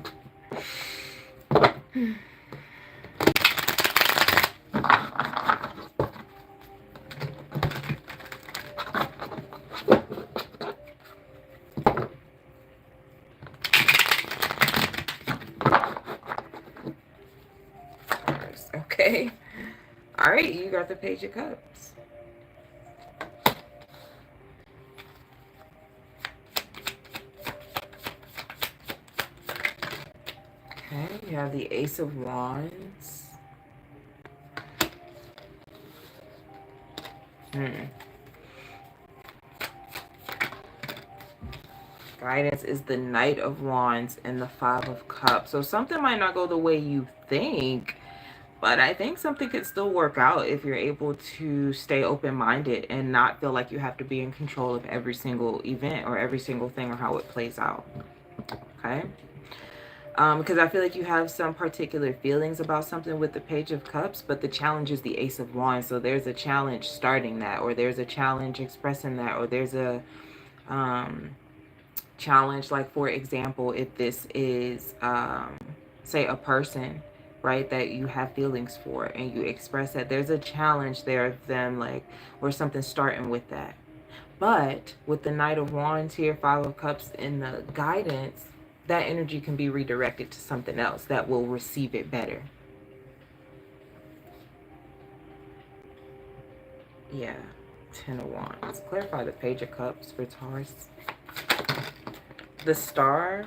Okay. All right, you got the Page of Cups. Okay, you have the Ace of Wands. Guidance is the Knight of Wands and the Five of Cups. So something might not go the way you think, but I think something could still work out if you're able to stay open-minded and not feel like you have to be in control of every single event or every single thing or how it plays out. Okay? Because I feel like you have some particular feelings about something with the Page of Cups, but the challenge is the Ace of Wands. So there's a challenge starting that, or there's a challenge expressing that, or there's a challenge, like for example, if this is say a person, right, that you have feelings for and you express that, there's a challenge there of them, like, or something starting with that. But with the Knight of Wands here, Five of Cups in the guidance, that energy can be redirected to something else that will receive it better. Yeah. Ten of Wands. Clarify the Page of Cups for Taurus. The Star.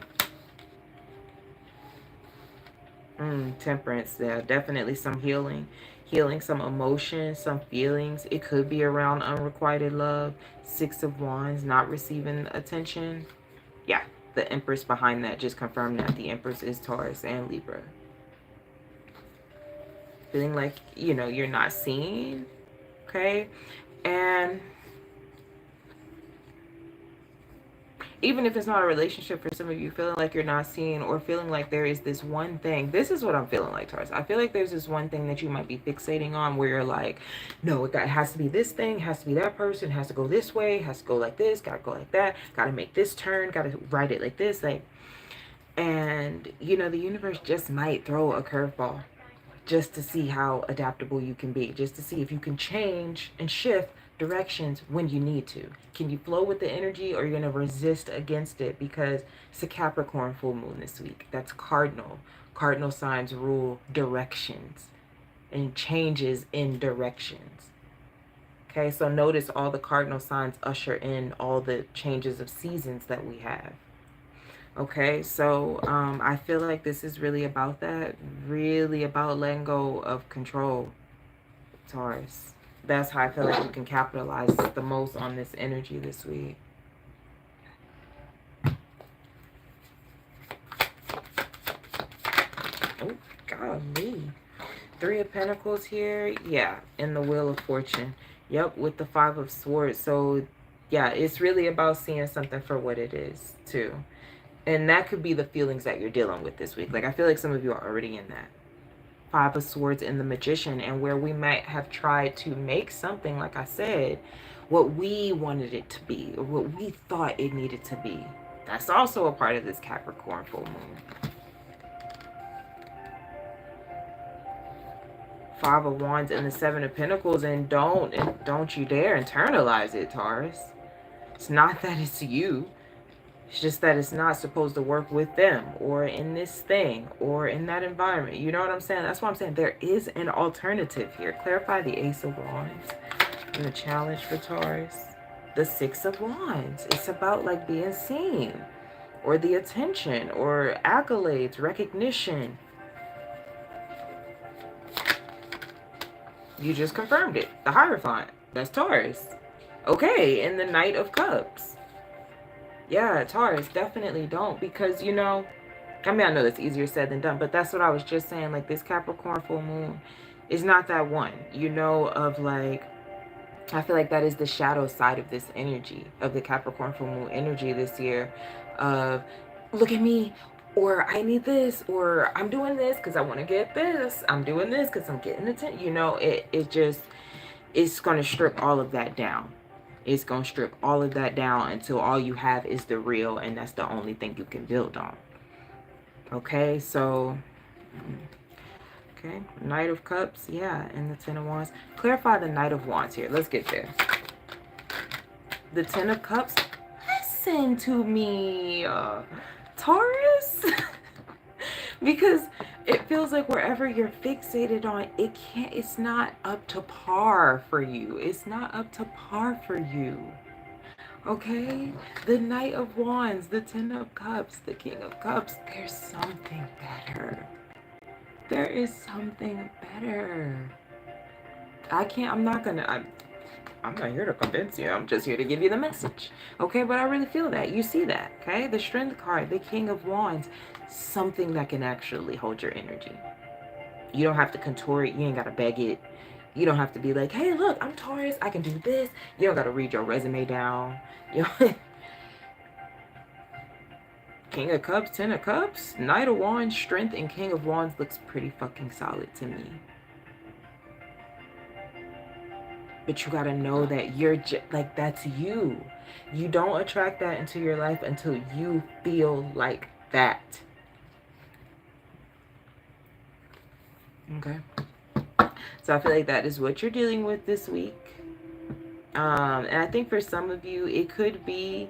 Temperance. Yeah, definitely some healing. Healing some emotions, some feelings. It could be around unrequited love. Six of Wands, not receiving attention. Yeah, the Empress behind that just confirmed that the Empress is Taurus and Libra. Feeling like, you know, you're not seen. Okay. And even if it's not a relationship, for some of you, feeling like you're not seen, or feeling like there is this one thing. This is what I'm feeling like, Taurus. I feel like there's this one thing that you might be fixating on where you're like, no, it has to be this thing, has to be that person, has to go this way, has to go like this, gotta go like that, gotta make this turn, gotta write it like this. Like, and, you know, the universe just might throw a curveball just to see how adaptable you can be, just to see if you can change and shift directions when you need to. Can you flow with the energy, or you're going to resist against it? Because it's a Capricorn full moon this week. That's cardinal. Cardinal signs rule directions and changes in directions. Okay, so notice all the cardinal signs usher in all the changes of seasons that we have. Okay, so I feel like this is really about that. Really about letting go of control, Taurus. That's how I feel like you can capitalize the most on this energy this week. Oh, golly. Three of Pentacles here. Yeah, in the Wheel of Fortune. Yep, with the Five of Swords. So, yeah, it's really about seeing something for what it is, too. And that could be the feelings that you're dealing with this week. Like, I feel like some of you are already in that. Five of Swords in the Magician, and where we might have tried to make something, like I said, what we wanted it to be, or what we thought it needed to be. That's also a part of this Capricorn full moon. Five of Wands and the Seven of Pentacles, and don't you dare internalize it, Taurus. It's not that it's you. It's just that it's not supposed to work with them, or in this thing, or in that environment. You know what I'm saying? That's why I'm saying there is an alternative here. Clarify the Ace of Wands and the challenge for Taurus. The Six of Wands. It's about like being seen, or the attention, or accolades, recognition. You just confirmed it. The Hierophant. That's Taurus. Okay, and the Knight of Cups. Yeah, Taurus, definitely don't, because, you know, I mean, I know that's easier said than done, but that's what I was just saying. Like, this Capricorn full moon is not that one, you know, of like, I feel like that is the shadow side of this energy, of the Capricorn full moon energy this year, of look at me, or I need this, or I'm doing this because I want to get this, I'm doing this because I'm getting attention. You know, it just, it's going to strip all of that down. It's going to strip all of that down until all you have is the real, and that's the only thing you can build on. Okay, so, okay, Knight of Cups, yeah, and the Ten of Wands. Clarify the Knight of Wands here. Let's get there. The Ten of Cups, listen to me, Taurus. Because It feels like wherever you're fixated on, it's not up to par for you. It's not up to par for you. Okay? The Knight of Wands, the Ten of Cups, the King of Cups. There's something better. There is something better. I'm not here to convince you. I'm just here to give you the message. Okay? But I really feel that. You see that. Okay? The Strength card, the King of Wands. Something that can actually hold your energy. You don't have to contour it. You ain't got to beg it. You don't have to be like, hey, look, I'm Taurus. I can do this. You don't got to read your resume down. You know? King of Cups, Ten of Cups, Knight of Wands, Strength, and King of Wands looks pretty fucking solid to me. But you got to know that you're like, that's you. You don't attract that into your life until you feel like that. Okay. So I feel like that is what you're dealing with this week. And I think for some of you, it could be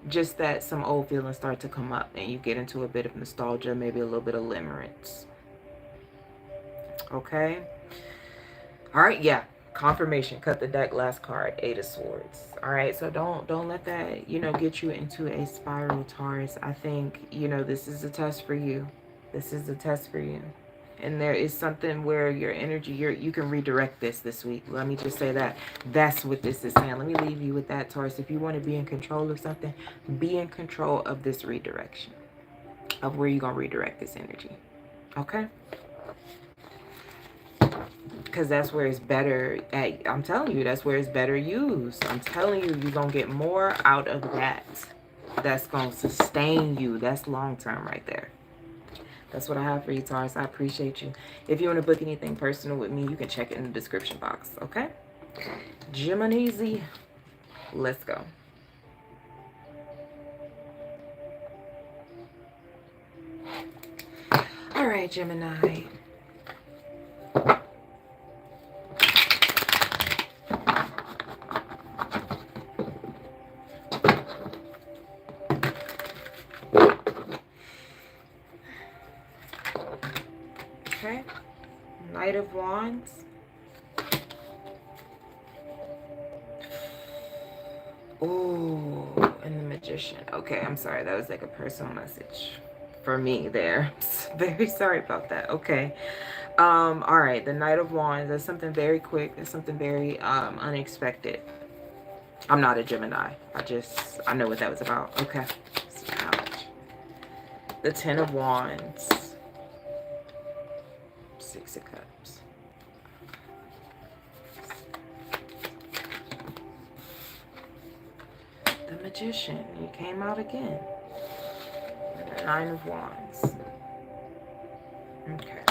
just that some old feelings start to come up and you get into a bit of nostalgia, maybe a little bit of limerence. Okay. All right. Yeah. Confirmation. Cut the deck. Last card. Eight of Swords. All right. So don't let that, get you into a spiral, Taurus. I think, this is a test for you. This is a test for you. And there is something where your energy, you can redirect this week. Let me just say that. That's what this is saying. Let me leave you with that, Taurus. If you want to be in control of something, be in control of this redirection, of where you're going to redirect this energy. Okay? Because that's where it's better. I'm telling you, that's where it's better used. I'm telling you, you're going to get more out of that. That's going to sustain you. That's long term right there. That's what I have for you, Taurus. I appreciate you. If you want to book anything personal with me, you can check it in the description box, okay? Gemini, let's go. All right, Gemini. Okay, Knight of Wands. Oh, and the Magician. Okay, I'm sorry. That was like a personal message for me there. Very sorry about that. Okay. All right, the Knight of Wands. That's something very quick. That's something very unexpected. I'm not a Gemini. I know what that was about. Okay. Ouch. The Ten of Wands. Six of Cups. The Magician. You came out again. And the Nine of Wands. Okay.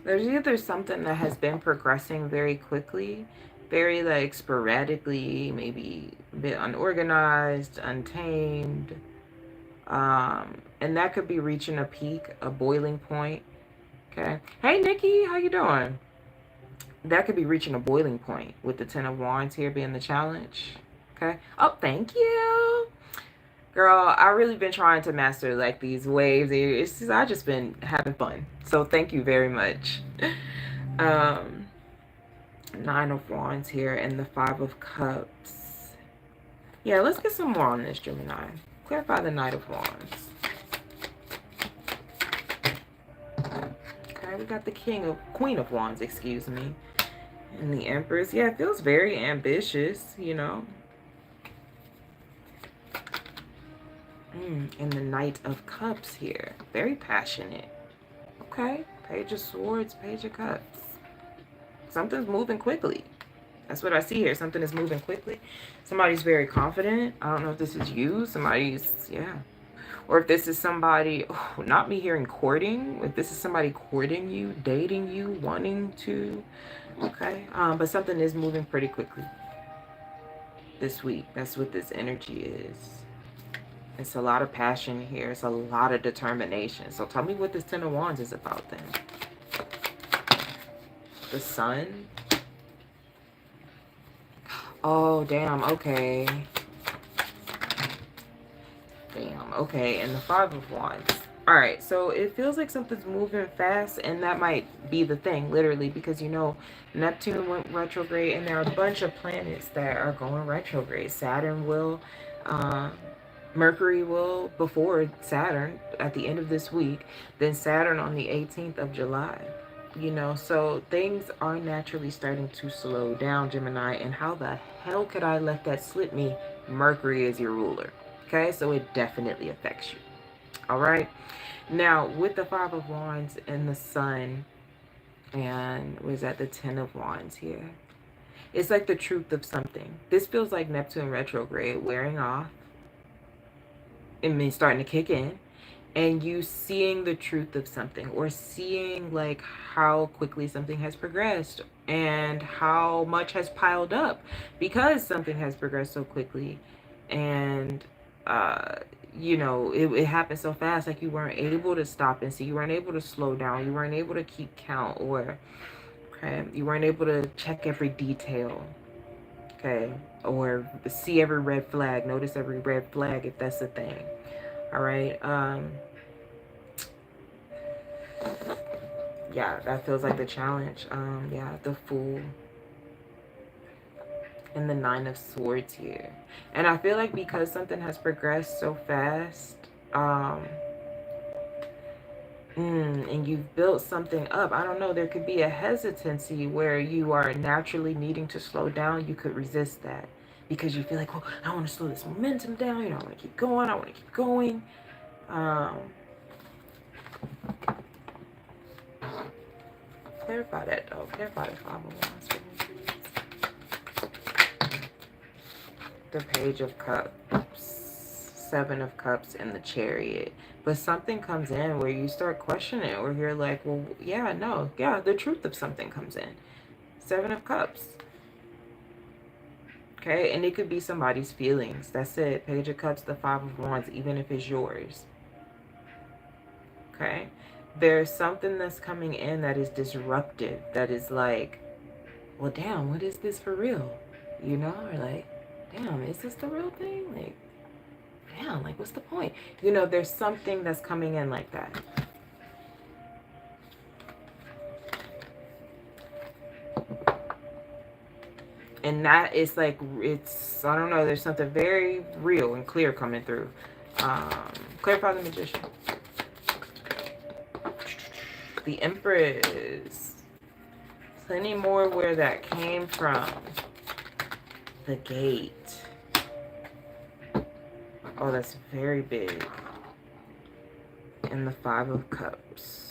There's either something that has been progressing very quickly, very like sporadically, maybe a bit unorganized, untamed. And that could be reaching a peak, a boiling point. Okay. Hey, Nikki, how you doing? That could be reaching a boiling point with the Ten of Wands here being the challenge. Okay. Oh, thank you. Girl, I really been trying to master like these waves. It's just, I just been having fun. So thank you very much. Nine of Wands here and the Five of Cups. Yeah, let's get some more on this, Gemini. Clarify the Knight of Wands. Okay, we got the Queen of Wands, excuse me. And the Empress. Yeah, it feels very ambitious, And the Knight of Cups here. Very passionate. Okay. Page of Swords, Page of Cups. Something's moving quickly. That's what I see here. Something is moving quickly. Somebody's very confident. I don't know if this is you. Yeah. Or if this is somebody, not me hearing courting. If this is somebody courting you, dating you, wanting to. Okay. But something is moving pretty quickly this week. That's what this energy is. It's a lot of passion here. It's a lot of determination. So tell me what this Ten of Wands is about then. The Sun. Oh, damn. Okay. Damn. Okay. And the Five of Wands. All right. So it feels like something's moving fast, and that might be the thing, literally, because, you know, Neptune went retrograde, and there are a bunch of planets that are going retrograde. Saturn will, Mercury will before Saturn at the end of this week, then Saturn on the 18th of July. You know, so things are naturally starting to slow down, Gemini. And how the hell could I let that slip me? Mercury is your ruler. Okay, so it definitely affects you. All right. Now, with the Five of Wands and the Sun, and was that the Ten of Wands here? It's like the truth of something. This feels like Neptune retrograde wearing off. It means starting to kick in. And you seeing the truth of something, or seeing like how quickly something has progressed and how much has piled up because something has progressed so quickly. And you know, it happened so fast, like you weren't able to stop and see, you weren't able to slow down, you weren't able to keep count, or okay, you weren't able to check every detail, okay, or see every red flag, notice every red flag, if that's a thing. All right. Yeah, that feels like the challenge. Yeah, the Fool and the Nine of Swords here. And I feel like because something has progressed so fast, and you've built something up, I don't know, there could be a hesitancy where you are naturally needing to slow down. You could resist that because you feel like, oh, I want to slow this momentum down. You know, I want to keep going. I want to keep going. Clarify that, though. Clarify the Five of Wands for me, please. The Page of Cups, Seven of Cups, and the Chariot. But something comes in where you start questioning it, where you're like, well, yeah, no, yeah, the truth of something comes in. Seven of Cups. Okay, and it could be somebody's feelings. That's it. Page of Cups, the Five of Wands, even if it's yours. Okay, there's something that's coming in that is disruptive, that is like, well, damn, what is this for real? You know, or like, damn, is this the real thing? Like, damn, like, what's the point? You know, there's something that's coming in like that. And that is like, it's, I don't know, there's something very real and clear coming through. Clarify the Magician. The Empress. Plenty more where that came from. The Gate. Oh, that's very big. And the Five of Cups.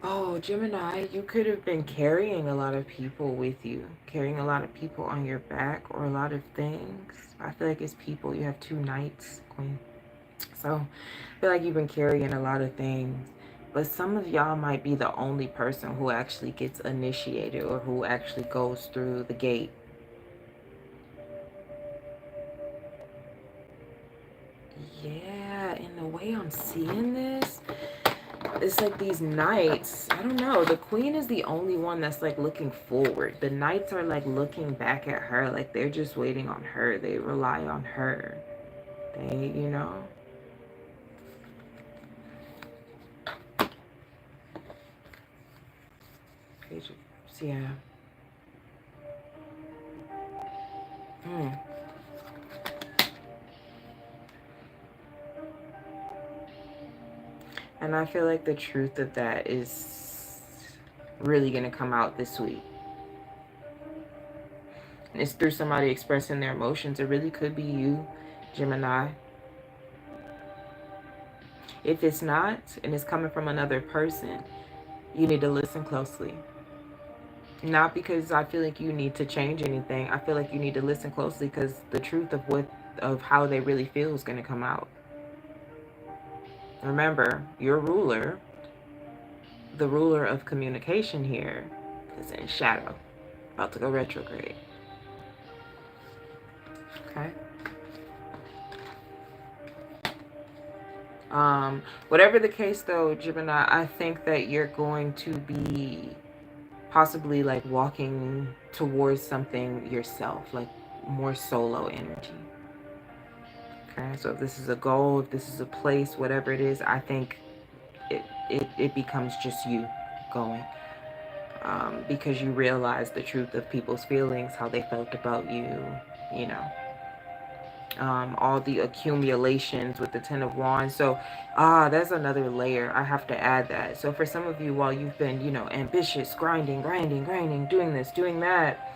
Oh, Gemini, you could have been carrying a lot of people with you. Carrying a lot of people on your back, or a lot of things. I feel like it's people. You have two knights, Queen. So I feel like you've been carrying a lot of things. But some of y'all might be the only person who actually gets initiated, or who actually goes through the gate. Yeah, in the way I'm seeing this, it's like these knights, I don't know, the Queen is the only one that's like looking forward. The knights are like looking back at her, like they're just waiting on her. They rely on her. They, you know. Page of, yeah. And I feel like the truth of that is really going to come out this week. And it's through somebody expressing their emotions. It really could be you, Gemini. If it's not, and it's coming from another person, you need to listen closely. Not because I feel like you need to change anything. I feel like you need to listen closely because the truth of how they really feel is going to come out. Remember, your ruler, the ruler of communication here, is in shadow, about to go retrograde. Okay? Whatever the case though, Gemini, I think that you're going to be possibly like walking towards something yourself, like more solo energy. Okay, so if this is a goal, if this is a place, whatever it is, I think it becomes just you going. Because you realize the truth of people's feelings, how they felt about you, you know. All the accumulations with the Ten of Wands. So that's another layer. I have to add that. So for some of you, while you've been, you know, ambitious, grinding, doing this, doing that,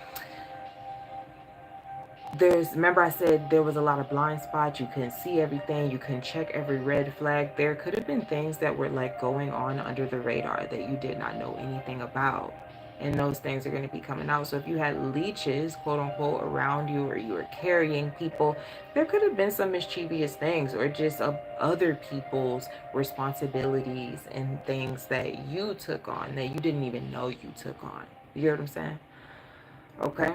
remember I said there was a lot of blind spots. You couldn't see everything. You couldn't check every red flag. There could have been things that were like going on under the radar that you did not know anything about. And those things are going to be coming out. So if you had leeches, quote unquote, around you, or you were carrying people, there could have been some mischievous things, or just other people's responsibilities and things that you took on that you didn't even know you took on. You hear what I'm saying? Okay.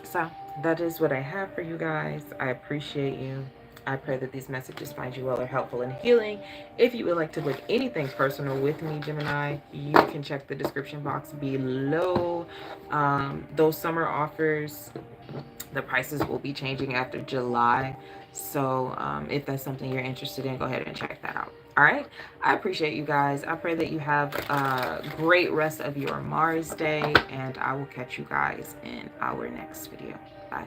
So that is what I have for you guys. I appreciate you. I pray that these messages find you well or helpful and healing. If you would like to book anything personal with me, Gemini, you can check the description box below. Those summer offers, the prices will be changing after July. So if that's something you're interested in, go ahead and check that out. All right. I appreciate you guys. I pray that you have a great rest of your Mars day, and I will catch you guys in our next video. Bye.